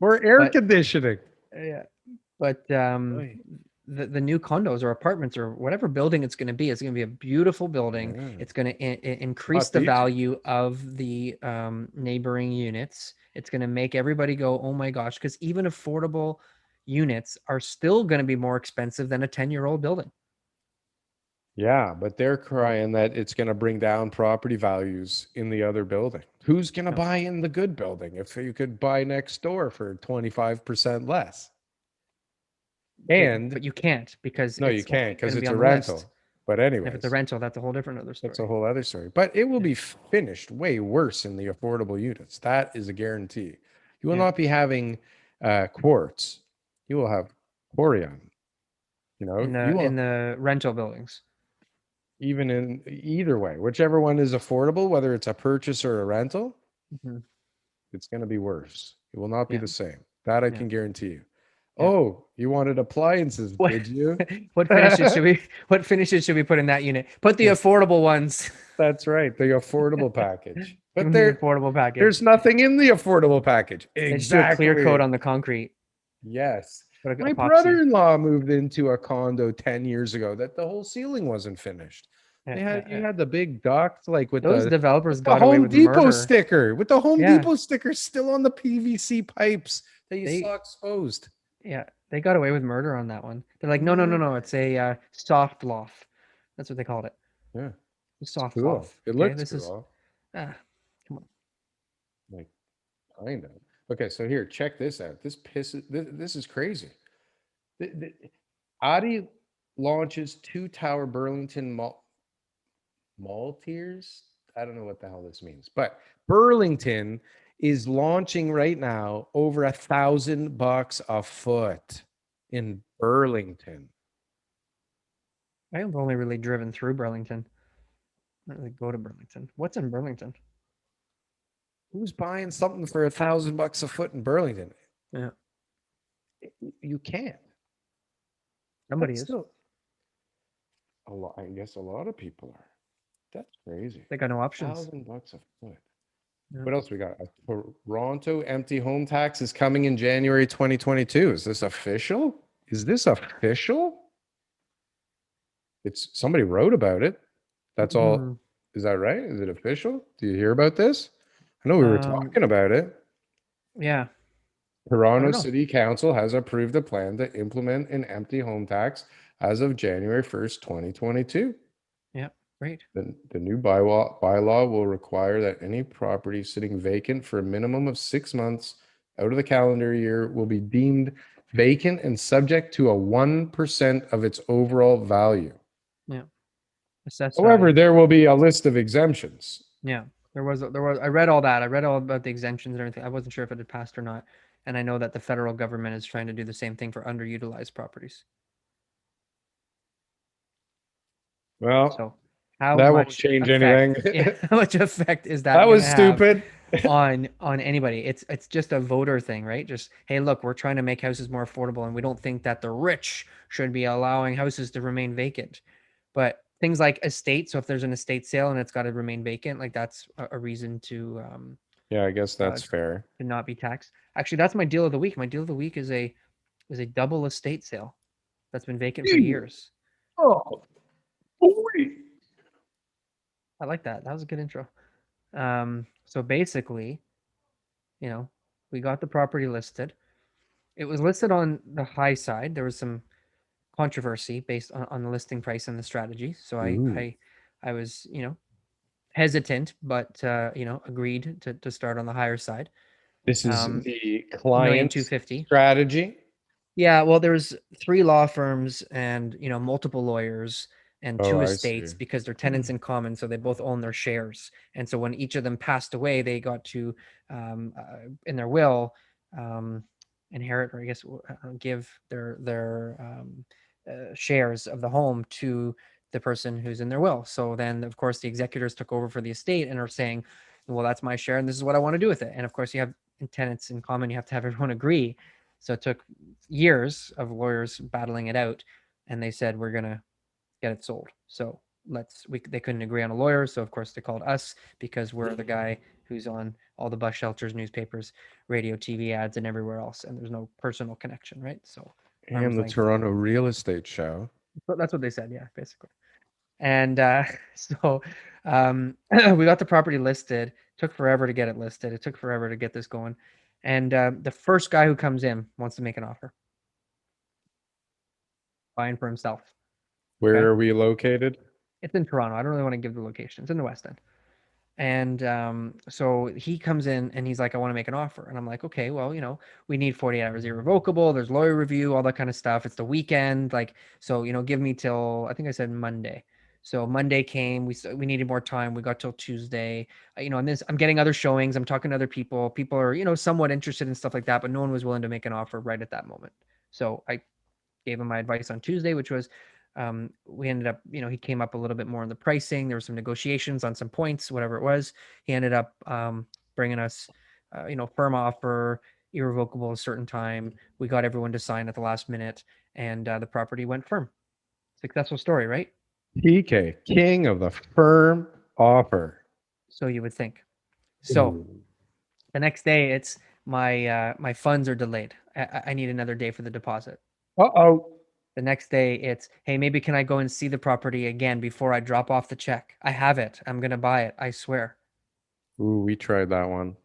or air But conditioning. yeah, but Oy. the new condos or apartments or whatever building it's going to be a beautiful building. Yeah. It's going to increase Not the these. value of the neighboring units. It's going to make everybody go, oh my gosh, because even affordable units are still going to be more expensive than a 10-year-old building. Yeah, but they're So, crying that it's going to bring down property values in the other building. Who's going to no, buy in the good building if you could buy next door for 25% less? And but you can't because no, you it's only can't going because to be it's on a the list. rental. But And if it's a anyways, rental, that's a whole different other that's a story. whole other story. But it will Yeah, be finished way worse in the affordable units. That is a guarantee. You will yeah. not be having quartz. You will have corian. You In will the rental buildings. even in either way, whichever one is affordable, whether it's a purchase or a rental, Mhm. it's going to be worse. It will not be Yeah, the same. That I yeah, can guarantee you. yeah. Oh, you wanted appliances, What did you? what finishes should we what finishes should we put in that unit? Put the affordable ones. That's right, the affordable package. Give But them the affordable there's package. nothing in the affordable package. They just do a clear coat Exactly. on the concrete. Yes. Put My epoxy. brother-in-law moved into a condo 10 years ago that the whole ceiling wasn't finished. Yeah, They yeah, had you yeah. had the big duct like with Those the developers with the got away Home with Depot murder. sticker, with the Home Yeah, Depot sticker still on the PVC pipes that you they saw exposed. yeah, they got away with murder on that one. They're like, no, no, no, Yeah. no. It's a soft loft. That's what they called it. Yeah. It's Soft cool. loft. It Okay, looks this is cool. ah, come on. Like kind of. Okay, so here, check this out. This is crazy. Audi launches two tower Burlington Malteers. I don't know what the hell this means, but Burlington is launching right now over $1,000 a foot in Burlington. I've only really driven through Burlington. Not really go to Burlington. What's in Burlington? Who's buying something for $1,000 a foot in Burlington? Yeah, You can't. somebody That's is. still a lot. I guess a lot of people are. That's crazy. They got no options. $1,000 a foot. Yeah. What else we got? A Toronto empty home tax is coming in January 2022. Is this official? Is this official? It's somebody wrote about it. That's Mhm. all. Is that right? Is it official? Do you hear about this? I know we were Um, talking about it. yeah, I Toronto don't know. City Council has approved a plan to implement an empty home tax as of January 1st, 2022. Yeah, great. The new bylaw will require that any property sitting vacant for a minimum of 6 months out of the calendar year will be deemed vacant and subject to a 1% of its overall value. Yeah, assessed However, value. there will be a list of exemptions. Yeah, there was. I read all that. I read all about the exemptions and everything. I wasn't sure if it had passed or not. And I know that the federal government is trying to do the same thing for underutilized properties. Well, So, how that won't much change anything. effect? Yeah, how much effect is that That going to was have stupid. on anybody? It's just a voter thing, right? Just hey, look, we're trying to make houses more affordable, and we don't think that the rich should be allowing houses to remain vacant. But things like estate, so if there's an estate sale and it's got to remain vacant, like that's a reason Yeah, I guess uh, that's fair. to not be taxed. Actually, that's my deal of the week. My deal of the week is a double estate sale that's been vacant for years. Oh, I like that. That was a good intro. So basically, you know, we got the property listed. It was listed on the high side. There was some controversy based on the listing price and the strategy. So Ooh, I was, hesitant, but agreed to start on the higher side. this is Um, the million two client's fifty. strategy. Yeah, well, there was three law firms and multiple lawyers and Oh, two I see. estates because they're tenants in common, so they both own their shares. And so when each of them passed away, they got to, in their will, um, inherit, or I guess give their shares of the home to the person who's in their will. So then, of course, the executors took over for the estate and are saying, "Well, that's my share, and this is what I want to do with it." And of course, you have tenants in common; you have to have everyone agree. So it took years of lawyers battling it out, and they said we're gonna get it sold. So they couldn't agree on a lawyer, so of course they called us because we're the guy who's on all the bus shelters, newspapers, radio, TV ads, and everywhere else, and there's no personal connection, right? So And arm's the length. Toronto real estate show. But that's what they said, yeah, basically. And so we got the property listed. Took forever to get it listed. It took forever to get this going. And the first guy who comes in wants to make an offer, buying for himself. Where Okay. are we located? It's in Toronto. I don't really want to give the location. It's in the West End. And so he comes in and he's like, I want to make an offer. And I'm like, okay, well, we need 48 hours irrevocable. There's lawyer review, all that kind of stuff. It's the weekend. Like, so, give me till, I think I said Monday. So Monday came, we needed more time. We got till Tuesday. And this, I'm getting other showings. I'm talking to other people. People are, somewhat interested in stuff like that, but no one was willing to make an offer right at that moment. So I gave him my advice on Tuesday, which was we ended up, he came up a little bit more on the pricing. There were some negotiations on some points, whatever it was. He ended up bringing us, firm offer, irrevocable a certain time. We got everyone to sign at the last minute, and the property went firm. Successful story, right? TK, king of the firm offer. So you would think. So Ooh. the next day, it's my funds are delayed. I need another day for the deposit. Uh-oh. The next day, it's, hey, maybe can I go and see the property again before I drop off the check? I have it. I'm going to buy it. I swear. Ooh, we tried that one.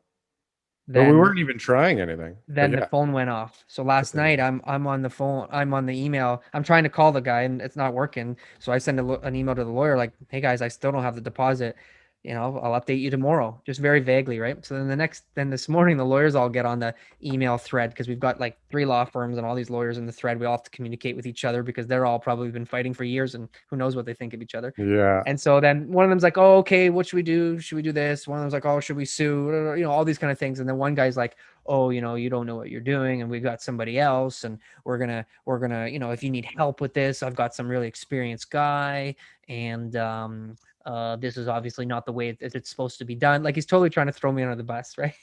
But we Then weren't even trying anything. But then the yeah. phone went off. So last night I'm on the phone, I'm on the email. I'm trying to call the guy and it's not working. So I send an email to the lawyer like, "Hey guys, I still don't have the deposit. I'll update you tomorrow." Just very vaguely, right? So then this morning the lawyers all get on the email thread because we've got like three law firms and all these lawyers in the thread. We all have to communicate with each other because they're all probably been fighting for years and who knows what they think of each other. Yeah. And so then one of them's like, "Oh, okay, what should we do? Should we do this?" One of them's like, "Oh, should we sue?" All these kind of things. And then one guy's like, "Oh, you don't know what you're doing, and we've got somebody else, and we're gonna, if you need help with this, I've got some really experienced guy, and this is obviously not the way it's supposed to be done." Like he's totally trying to throw me under the bus, right?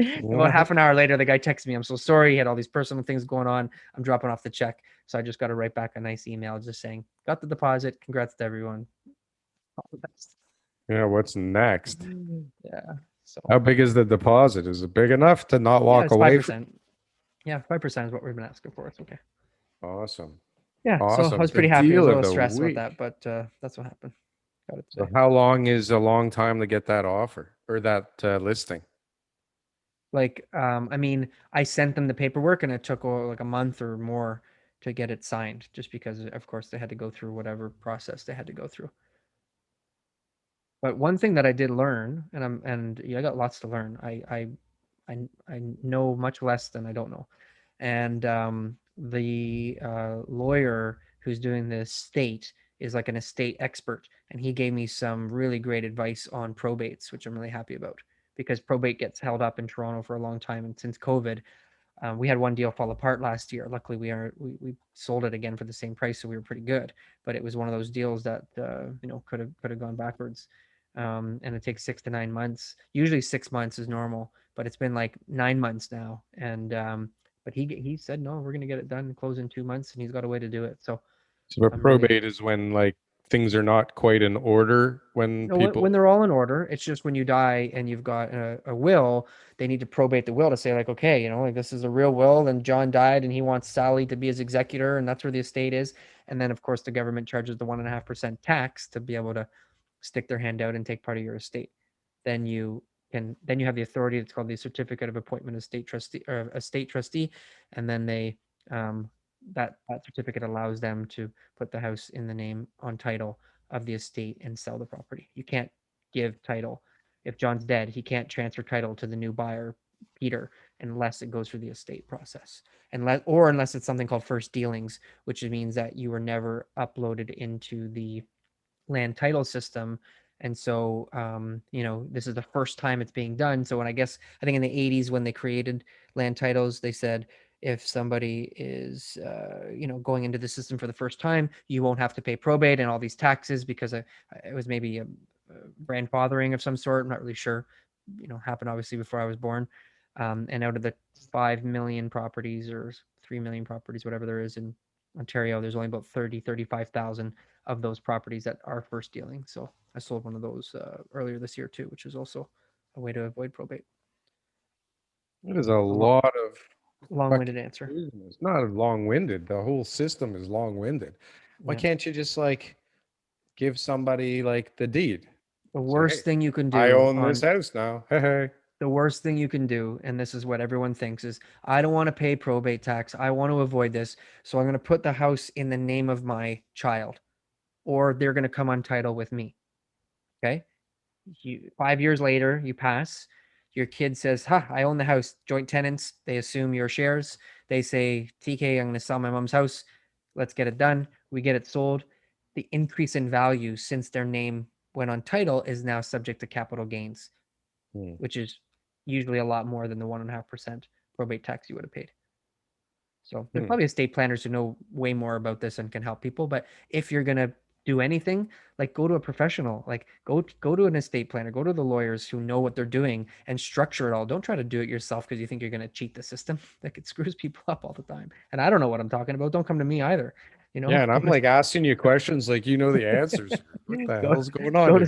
About Yeah. half an hour later, the guy texts me, "I'm so sorry. He had all these personal things going on. I'm dropping off the check." So I just got to write back a nice email just saying, "Got the deposit. Congrats to everyone." All the best. Yeah, what's next? Yeah. So How big is the deposit? Is it big enough to not yeah, walk it's five away from? percent. Yeah, 5% is what we've been asking for. It's okay. Awesome. Yeah, so I Awesome. was The pretty happy. I was deal a of little the stressed about week. that, but that's what happened. Got it So today. how long is a long time to get that offer or that listing? Like, I mean, I sent them the paperwork, and it took like a month or more to get it signed, just because, of course, they had to go through whatever process they had to go through. But one thing that I did learn, and yeah, I got lots to learn. I know much less than I don't know. And the lawyer who's doing the estate is like an estate expert, and he gave me some really great advice on probates, which I'm really happy about because probate gets held up in Toronto for a long time, and since COVID, we had one deal fall apart last year. Luckily, we sold it again for the same price, so we were pretty good. But it was one of those deals that could have gone backwards. And it takes 6 to 9 months. Usually 6 months is normal, but it's been like 9 months now. And but he said no, we're gonna get it done and close in 2 months, and he's got a way to do it. So So a I'm really, probate is when like things are not quite in order when when people. they're all in order. It's just when you die and you've got a will, they need to probate the will to say like, okay, like this is a real will, and John died, and he wants Sally to be his executor, and that's where the estate is. And then of course the government charges the 1.5% tax to be able to stick their hand out and take part of your estate. Then you have the authority. It's called the certificate of appointment of state trustee or a state trustee, and then um, that certificate allows them to put the house in the name on title of the estate and sell the property. You can't give title if John's dead. He can't transfer title to the new buyer, Peter, unless it goes through the estate process, unless it's something called first dealings, which means that you were never uploaded into the land title system. And so, this is the first time it's being done. So I think in the 80s when they created land titles, they said if somebody is, going into the system for the first time, you won't have to pay probate and all these taxes because it was maybe a grandfathering of some sort. I'm not really sure. Happened obviously before I was born. And out of the 5 million properties or 3 million properties, whatever there is in Ontario, there's only about 35,000 of those properties that are first dealing. So I sold one of those earlier this year too, which is also a way to avoid probate. It is a A long, lot of long-winded fucking answer. business. Not long-winded. The whole system is long-winded. Why Yeah. can't you just like give somebody like the deed? The Say, hey, worst thing you can I do own this house now. Hey, hey. the worst thing you can do, and this is what everyone thinks, is I don't want to pay probate tax. I want to avoid this. So I'm going to put the house in the name of my child, or they're going to come on title with me. Okay. 5 years later, you pass. Your kid says, "Ha, I own the house." Joint tenants, they assume your shares. They say, "TK, I'm going to sell my mom's house. Let's get it done." We get it sold. The increase in value since their name went on title is now subject to capital gains, Hmm. which is usually a lot more than the 1.5% probate tax you would have paid. So there's Hmm. probably estate planners who know way more about this and can help people. But if you're gonna do anything, like go to a professional, like go to an estate planner, go to the lawyers who know what they're doing and structure it all. Don't try to do it yourself because you think you're gonna cheat the system. Like it screws people up all the time. And I don't know what I'm talking about. Don't come to me either. Yeah, and Go I'm to like asking you questions like you know the answers. What the go hell's going on go here?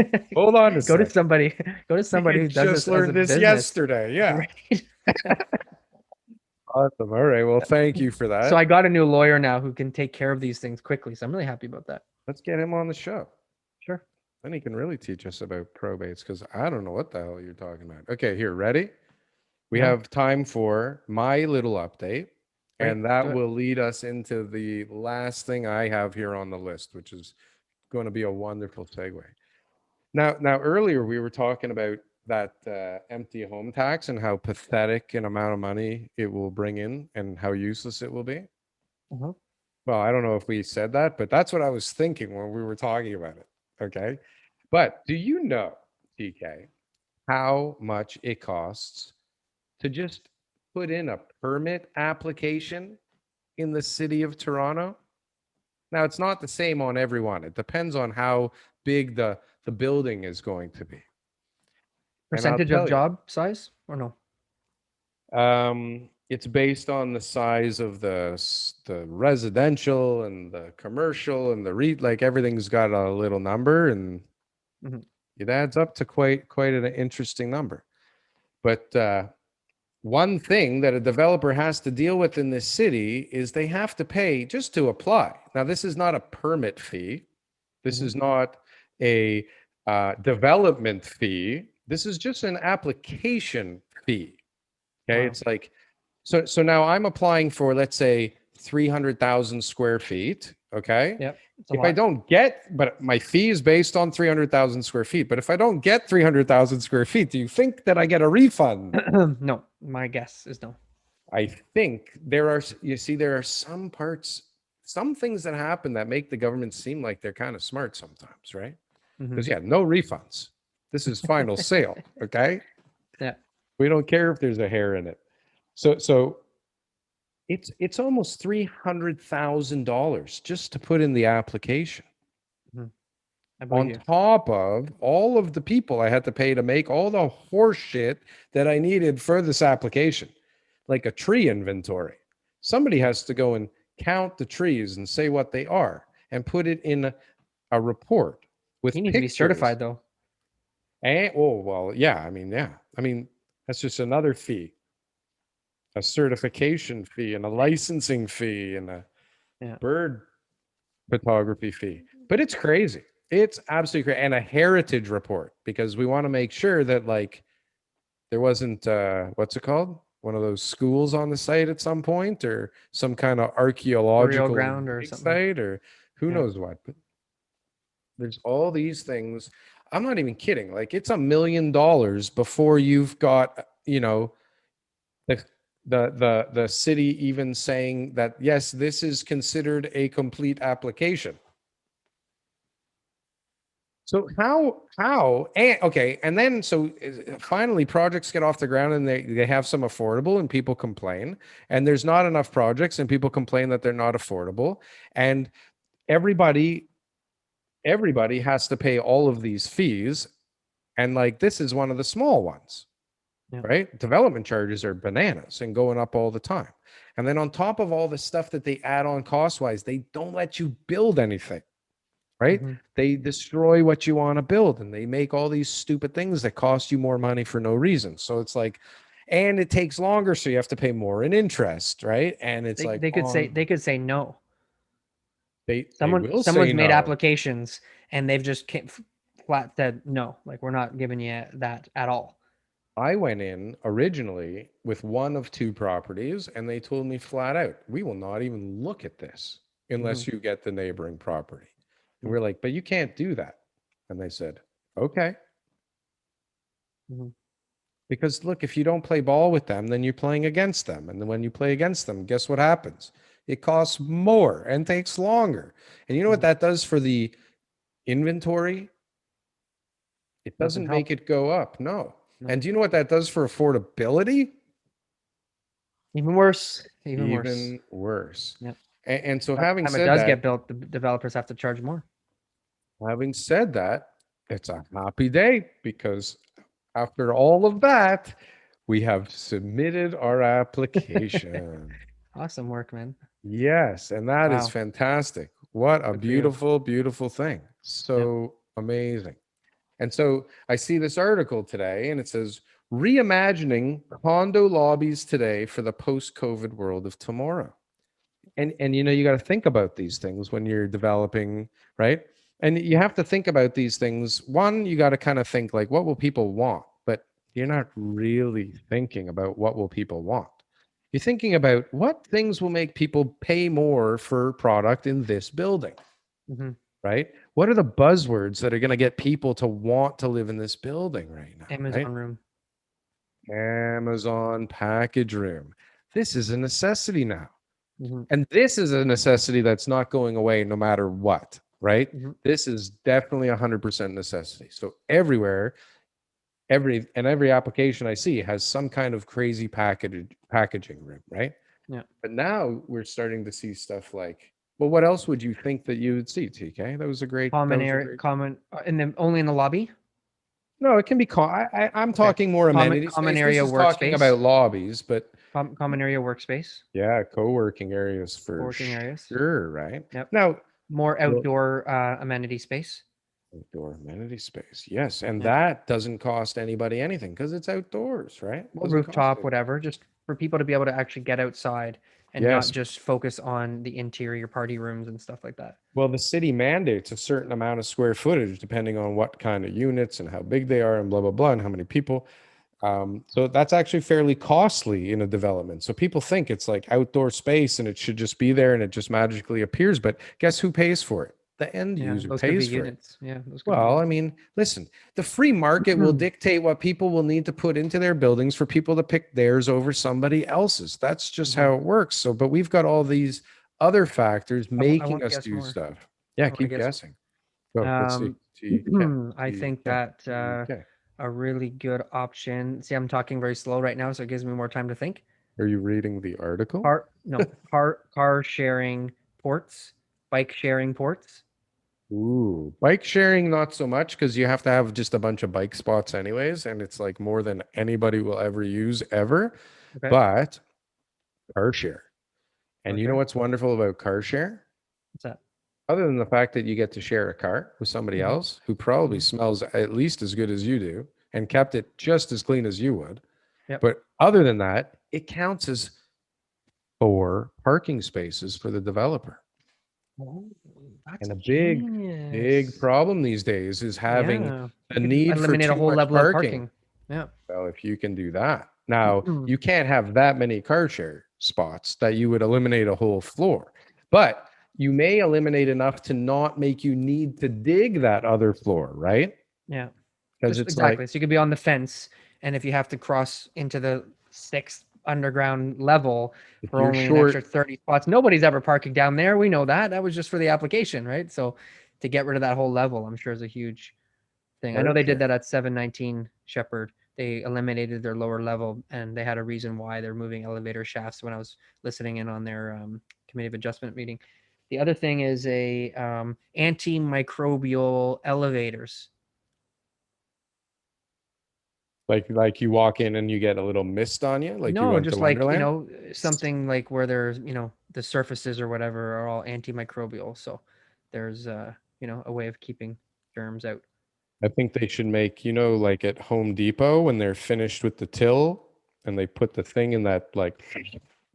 to Hold on a go to sec. somebody go to You somebody who does just this as a learned this business. yesterday. Yeah. Right. Awesome. All right. Well, thank you for So that. I got a new lawyer now who can take care of these things quickly. So I'm really happy about that. Let's get him on the show. Sure. Then he can really teach us about probates because I don't know what the hell you're talking about. Okay, here, ready? We Yeah. have time for my little update, Great. and Let's that do it. will lead us into the last thing I have here on the list, which is going to be a wonderful segue. Now, earlier we were talking about that empty home tax and how pathetic an amount of money it will bring in and how useless it will be. Uh-huh. Well, I don't know if we said that, but that's what I was thinking when we were talking about it. Okay. But do you know, TK, how much it costs to just put in a permit application in the city of Toronto? Now, it's not the same on everyone. It depends on how big the building is going to be. And I'll Percentage of tell you, job size or no? it's based on the size of the residential and the commercial and the REIT. Like everything's got a little number, and Mhm. it adds up to quite an interesting number. But one thing that a developer has to deal with in this city is they have to pay just to apply. Now, this is not a permit fee. This Mhm. is not a development fee. This is just an application fee. Okay, Wow. it's like so now I'm applying for, let's say, 300,000 square feet. Okay. Yep. It's a If I lot. don't get, but my fee is based on 300,000 square feet. But if I don't get 300,000 square feet, do you think that I get a refund? No, my guess is no. I think there are, you see, there are some parts, some things that happen that make the government seem like they're kind of smart sometimes, right? Mhm. Because, yeah, no refunds. This is final sale. Okay. Yeah. We don't care if there's a hair in it. So it's almost $300,000 just to put in the application, Mhm. I believe on you. top of all of the people I had to pay to make all the horse shit that I needed for this application, like a tree inventory. Somebody has to go and count the trees and say what they are and put it in a report He with needs to be pictures. certified though. And oh well, yeah. I mean that's just another fee, a certification fee and a licensing fee and a Yeah. bird photography fee. But it's crazy. It's absolutely great. And a heritage report, because we want to make sure that like there wasn't what's it called? One of those schools on the site at some point, or some kind of Burial archaeological ground or dig something. site, or who Yeah. knows what. But there's all these things. I'm not even kidding. Like it's $1 million before you've got, the the city even saying that yes, this is considered a complete application. So and then so finally projects get off the ground and they have some affordable and people complain, and there's not enough projects and people complain that they're not affordable, and everybody everybody has to pay all of these fees, and like this is one of the small ones, Yeah. right? Development charges are bananas and going up all the time. And then on top of all the stuff that they add on cost wise, they don't let you build anything, right? Hmm. They destroy what you want to build and they make all these stupid things that cost you more money for no reason. So it's like, and it takes longer, so you have to pay more in interest, right? And it's like They could say no. they will say Someone's made no. applications and they've just flat said no, like we're not giving you that at all. I went in originally with one of two properties and they told me flat out, we will not even look at this Hmm. unless you get the neighboring property. And we're like, but you can't do that. And they said, okay. Hmm. Because look, if you don't play ball with them, then you're playing against them. And then when you play against them, guess what happens? It costs more and takes longer. And you know what Hmm. that does for the inventory? It Doesn't doesn't make help. it go up. No. No. And do you know what that does for affordability? Even worse. Even worse. Even worse. Yeah. And so By the time it does get built, the developers have to charge more. having said that, it's a happy day because after all of that, we have submitted our application. Awesome work, man. Yes, and that is Wow. fantastic. What a Good for you. beautiful, beautiful thing. Yep. So amazing. And so I see this article today and it says reimagining condo lobbies today for the post-COVID world of tomorrow. And you got to think about these things when you're developing, right? And you have to think about these things. One, you got to kind of think like, what will people want? But you're not really thinking about what will people want. You're thinking about what things will make people pay more for product in this building, Hmm. right? What are the buzzwords that are going to get people to want to live in this building right now, right? Amazon room. Amazon package room. This is a necessity now. Hmm. And this is a necessity that's not going away no matter what, right? Hmm. This is definitely 100% necessity. So everywhere, every application I see has some kind of crazy packaging room, right? Yeah. But now we're starting to see stuff like, well, what else would you think that you would see, TK? That Common was a area, great. common in the only in the lobby. No, it can be I'm Okay. talking more amenity Common space. This area is talking about workspace. lobbies, but Common area workspace. yeah, co-working areas for Co-working areas. sure, right? Yep. Now, More well, outdoor amenity space. outdoor amenity space. Yes. And Yeah. that doesn't cost anybody anything because it's outdoors, right? Well, Doesn't cost rooftop, anything. whatever, just for people to be able to actually get outside and not Yes. just focus on the interior party rooms and stuff like that. Well, the city mandates a certain amount of square footage depending on what kind of units and how big they are and blah, blah, blah, and how many people. So that's actually fairly costly in a development. So people think it's like outdoor space and it should just be there and it just magically appears. But guess who pays for it? The end Yeah, user those could be pays for it. units. Yeah, those could be Well, I units. mean, listen, the free market will dictate what people will need to put into their buildings for people to pick theirs over somebody else's. That's just Mhm. how it works. So, but we've got all these other factors I making want to us guess do more. stuff. Yeah, I want to keep guess guessing. Go, let's see. more. TK, I think TK, that TK. a really good option. See, I'm talking very slow right now, so it gives me more time to think. Are you reading the article? Car sharing ports, bike sharing ports. Ooh, bike sharing, not so much because you have to have just a bunch of bike spots anyways, and it's like more than anybody will ever use ever. Okay. But car share. And you know Okay. what's wonderful about car share? What's that? Other than the fact that you get to share a car with somebody Hmm. else who probably Hmm. smells at least as good as you do and kept it just as clean as you would. Yep. But other than that, it counts as 4 parking spaces for the developer. Oh, And That's a big genius. problem these days is having Yeah. a You could need for eliminate a too whole much level of parking. parking. Yeah. Well, if you can do that. Now, you can't have that many car share spots that you would eliminate a whole floor, but you may eliminate enough to not make you need to dig that other floor, right? Yeah. Because Just it's like exactly. So you could be on the fence, and if you have to cross into the sixth underground level if for you're only an extra short, 30 spots, nobody's ever parking down there. We know that. That was just for the application, right? So to get rid of that whole level, I'm sure is a huge thing. I know they did okay. that at 719 Shepherd. They eliminated their lower level, and they had a reason why they're moving elevator shafts when I was listening in on their committee of adjustment meeting. The other thing is a antimicrobial elevators. Like you walk in and you get a little mist on you, like you No, went to just like, Wonderland. something like where there's, the surfaces or whatever are all antimicrobial. So there's, a way of keeping germs out. I think they should make, like at Home Depot when they're finished with the till and they put the thing in that like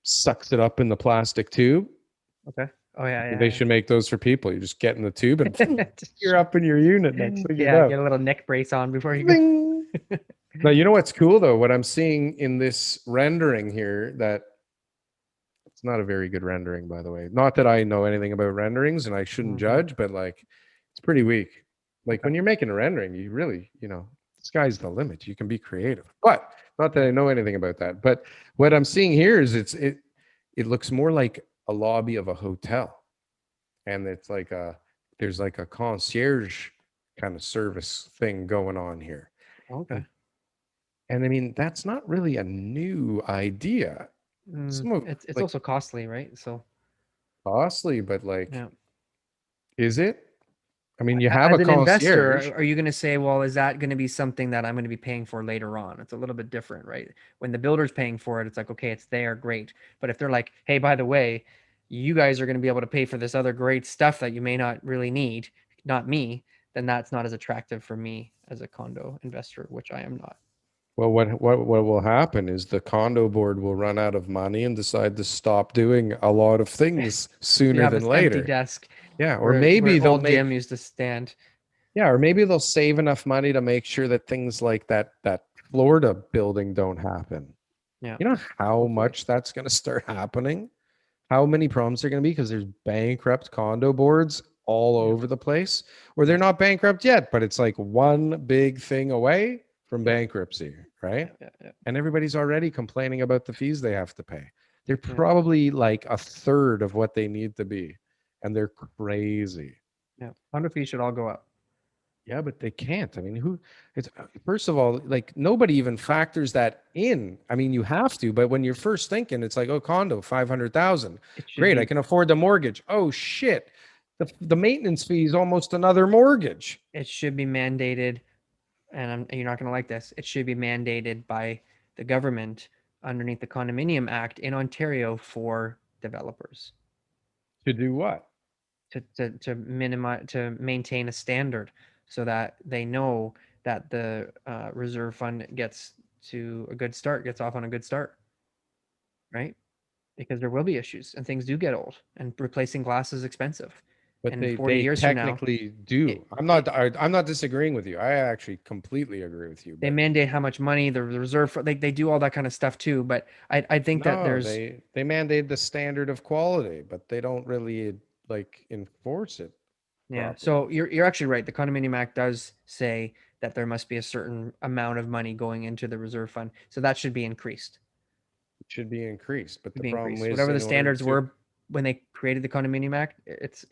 sucks it up in the plastic tube. Okay. Oh, yeah, They yeah, should make those for people. You just get in the tube and yeah. you're up in your unit next thing you Yeah, know. get a little neck brace on before you go. Bing. Now, you know what's cool though? What I'm seeing in this rendering here, that it's not a very good rendering, by the way. Not that I know anything about renderings and I shouldn't Mhm. judge, but like it's pretty weak. Like Okay. when you're making a rendering, you really, sky's the limit. You can be creative. But not that Yeah. I know anything about that. But what I'm seeing here is it looks more like a lobby of a hotel. And it's like there's like a concierge kind of service thing going on here. Okay. And and I mean, that's not really a new idea. Some of It's like also costly, right? So, costly, but like, yeah. is it? I mean, you have a As an concierge. investor, are you going to say, well, is that going to be something that I'm going to be paying for later on? It's a little bit different, right? When the builder's paying for it, it's like, okay, it's there, great. But if they're like, hey, by the way, you guys are going to be able to pay for this other great stuff that you may not really need, not me, then that's not as attractive for me as a condo investor, which I am not. Well, what will happen is the condo board will run out of money and decide to stop doing a lot of things You sooner have than this empty later. desk Yeah, or where maybe they'll old Jim make used to stand. yeah, or maybe they'll save enough money to make sure that things like that Florida building don't happen. Yeah, You know how hopefully. much that's going to start happening? How many problems are going to be because there's bankrupt condo boards all Yeah, over the place, or they're yeah, not bankrupt yet, but it's like one big thing away from yeah, bankruptcy, right? yeah, yeah, yeah, And everybody's already complaining about the fees they have to pay. They're yeah, probably like a third of what they need to be, and they're crazy. yeah. Condo fees should all go up. Yeah, but they can't. I mean, it's first of all, like nobody even factors that in. I mean, you have to, but when you're first thinking, it's like, oh, condo, 500,000. It should Great, I be can afford the mortgage. Oh shit. The maintenance fee is almost another mortgage. it should be mandated, and you're not going to like this. It should be mandated by the government underneath the Condominium Act in Ontario for developers To do what? to minimize to maintain a standard so that they know that the reserve fund gets to a good start, gets off on a good start, right? Because there will be issues and things do get old and replacing glass is expensive. But And they 40 they years from now, technically it, do. it I'm not disagreeing with you. I actually completely agree with you. they But mandate how much money the reserve for, they do all that kind of stuff too. But I think that no, there's, they mandate the standard of quality, but they don't really like enforce it yeah. properly. So you're actually right. The Condominium Act does say that there must be a certain amount of money going into the reserve fund. So that should be increased. It should be increased. But the Be problem increased. is, Whatever the in order standards to were when they created the Condominium Act, it's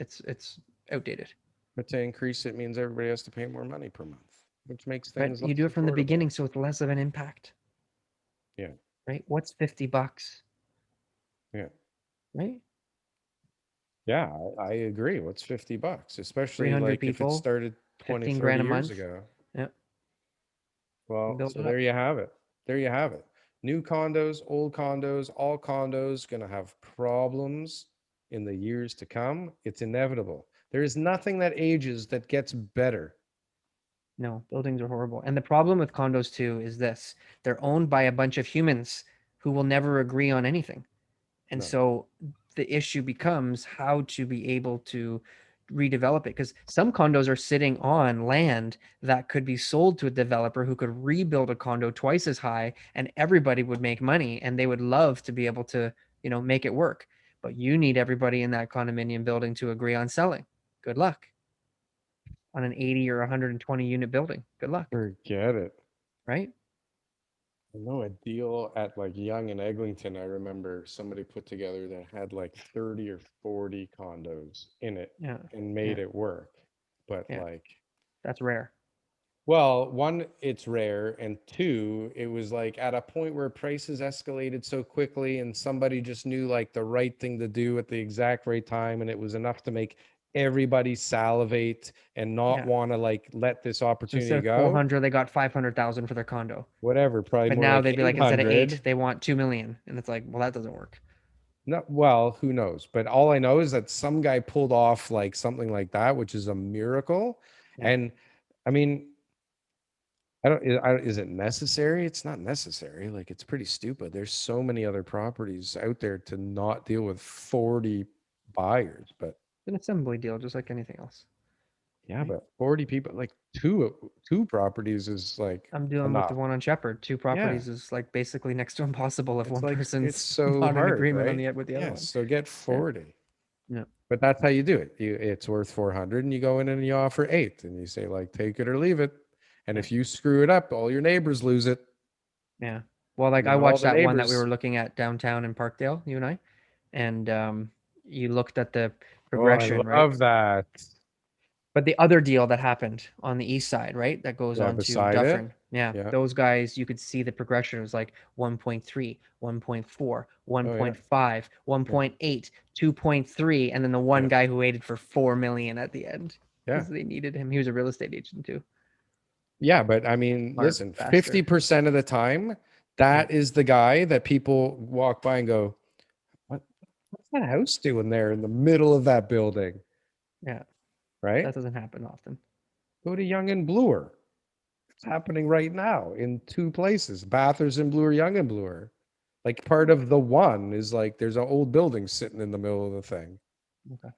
outdated. but to increase it means everybody has to pay more money per month, which makes But things you less do it from the affordable. beginning, so it's less of an impact, Yeah, right? What's $50, yeah, right? yeah. I agree. What's $50? Especially 300 like if it people, started 20, 15 30 grand a years month. ago. Yeah, you Well, build so it there up. you have it. There you have it. New condos, old condos, all condos going to have problems in the years to come. It's inevitable. There is nothing that ages that gets better. No, buildings are horrible. And the problem with condos too is this: they're owned by a bunch of humans who will never agree on anything. And No. so the issue becomes how to be able to redevelop it, because some condos are sitting on land that could be sold to a developer who could rebuild a condo twice as high, and everybody would make money, and they would love to be able to, make it work. But you need everybody in that condominium building to agree on selling. Good luck on an 80 or 120 unit building. Good luck, Forget it. right? I know a deal at like Young and Eglinton. I remember somebody put together that had like 30 or 40 condos in it Yeah. and Yeah. made it work. But Yeah. like, That's rare. well, one, it's rare, and two, it was like at a point where prices escalated so quickly, and somebody just knew like the right thing to do at the exact right time, and it was enough to make everybody salivate and not Yeah. want to like let this So instead opportunity of go. 400, they got 500,000 for their condo. Whatever, probably But more now like they'd be like, instead of 8, 800. they want 2 million. And it's like, well, that doesn't work. No, well, who knows? But all I know is that some guy pulled off like something like that, which is a miracle. Yeah. And I mean, is it necessary? It's not necessary. Like, it's pretty stupid. There's so many other properties out there to not deal with 40 buyers. But It's an assembly deal, just like anything else. yeah, Right? but 40 people, like two properties is like I'm dealing with the enough. one on Shepherd. 2 Yeah. properties is like basically next to impossible if It's one like it's person's so not in hard, agreement on right? with the other Yes. one. So get Yeah. 40. Yeah. But that's how you do it. It's worth 400 and you go in and you offer 8 and you say like take it or leave it. And Yeah. if you screw it up, all your neighbors lose it. Yeah. Well, like And I then all watched the that one that we were neighbors, looking at downtown in Parkdale, you and I, and you looked at the oh, I progression, right? love that. But the other deal that happened on the east side, right, that goes Yeah, on to beside it. Dufferin, yeah, Yeah. those guys, you could see the progression. It was like 1.3, 1.4, Oh yeah. 1.5, Yeah. 1.8, 2.3, and then the one Yeah. guy who waited for 4 million at the end Yeah. because they needed him. He was a real estate agent too. Yeah, but I mean, Smart listen, bastard. 50% of the time, Yeah, that is the guy that people walk by and go, what, what's that house doing there in the middle of that building? yeah, Right? that doesn't happen often. Go to Young and Bloor. It's happening right now in two places, Bathurst and Bloor, Young and Bloor. Like part of the one is like there's an old building sitting in the middle of the thing. Okay.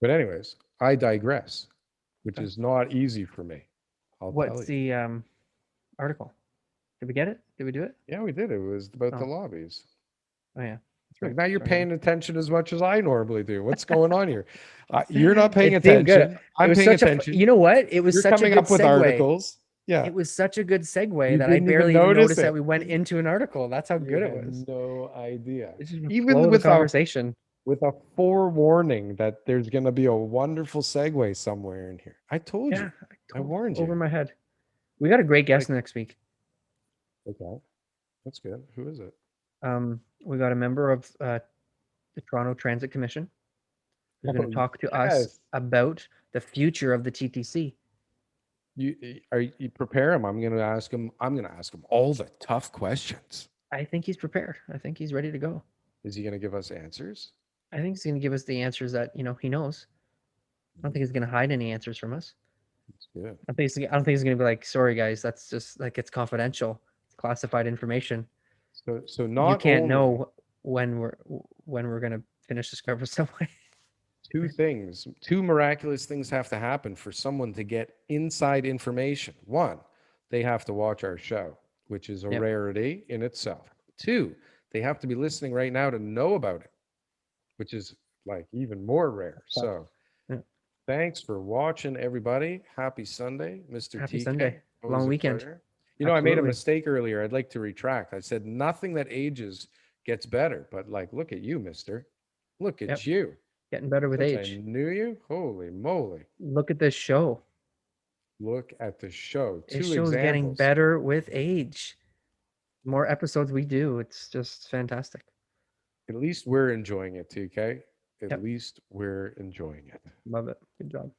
But anyways, I digress, which Okay. is not easy for me. I'll tell What's you. the article? Did we get it? Did we do it? Yeah, we did. It was about the Oh, lobbies. oh yeah. That's Like right. now you're Sorry, paying attention as much as I normally do. What's going on here? You're guys. not paying It seemed good. attention. It I'm was paying such a, attention. you know what? It was You're such a coming good up with segue. articles. Yeah. It was such a good segue You that I didn't even barely even notice noticed that it. we went into an article. That's how You good it had was. no idea. It's just a flow Even of the conversation. with a forewarning that there's going to be a wonderful segue somewhere in here. I told you. Yeah, I totally warned over you. my head. We got a great guest Like, next week. okay, that's good. Who is it? We got a member of the Toronto Transit Commission who's going Oh, to talk to us yes. about the future of the TTC. You prepare him. I'm going to ask him. I'm going to ask him all the tough questions. I think he's prepared. I think he's ready to go. Is he going to give us answers? I think he's going to give us the answers that he knows. I don't think he's going to hide any answers from us. That's good. I don't think he's going to be like, sorry guys, that's just like it's confidential, it's classified information. So You not can't only know when we're going to finish this cover some way. two miraculous things have to happen for someone to get inside information. One, they have to watch our show, which is a Yep. rarity in itself. Two, they have to be listening right now to know about it, which is like even more rare. So Yeah. thanks for watching, everybody. Happy Sunday, Mr. Happy TK. Sunday. Always Long a weekend. pleasure. You know, I made a Absolutely. mistake earlier. I'd like to retract. I said nothing that ages gets better, but like, look at you, mister. Look at Yep. you. Getting better with Since I age. knew you, holy moly. Look at this show. Look at the show. This Two show's getting examples. better with age. The more episodes we do, it's just fantastic. At least we're enjoying it, TK. At Yep. least we're enjoying it. Love it. Good job.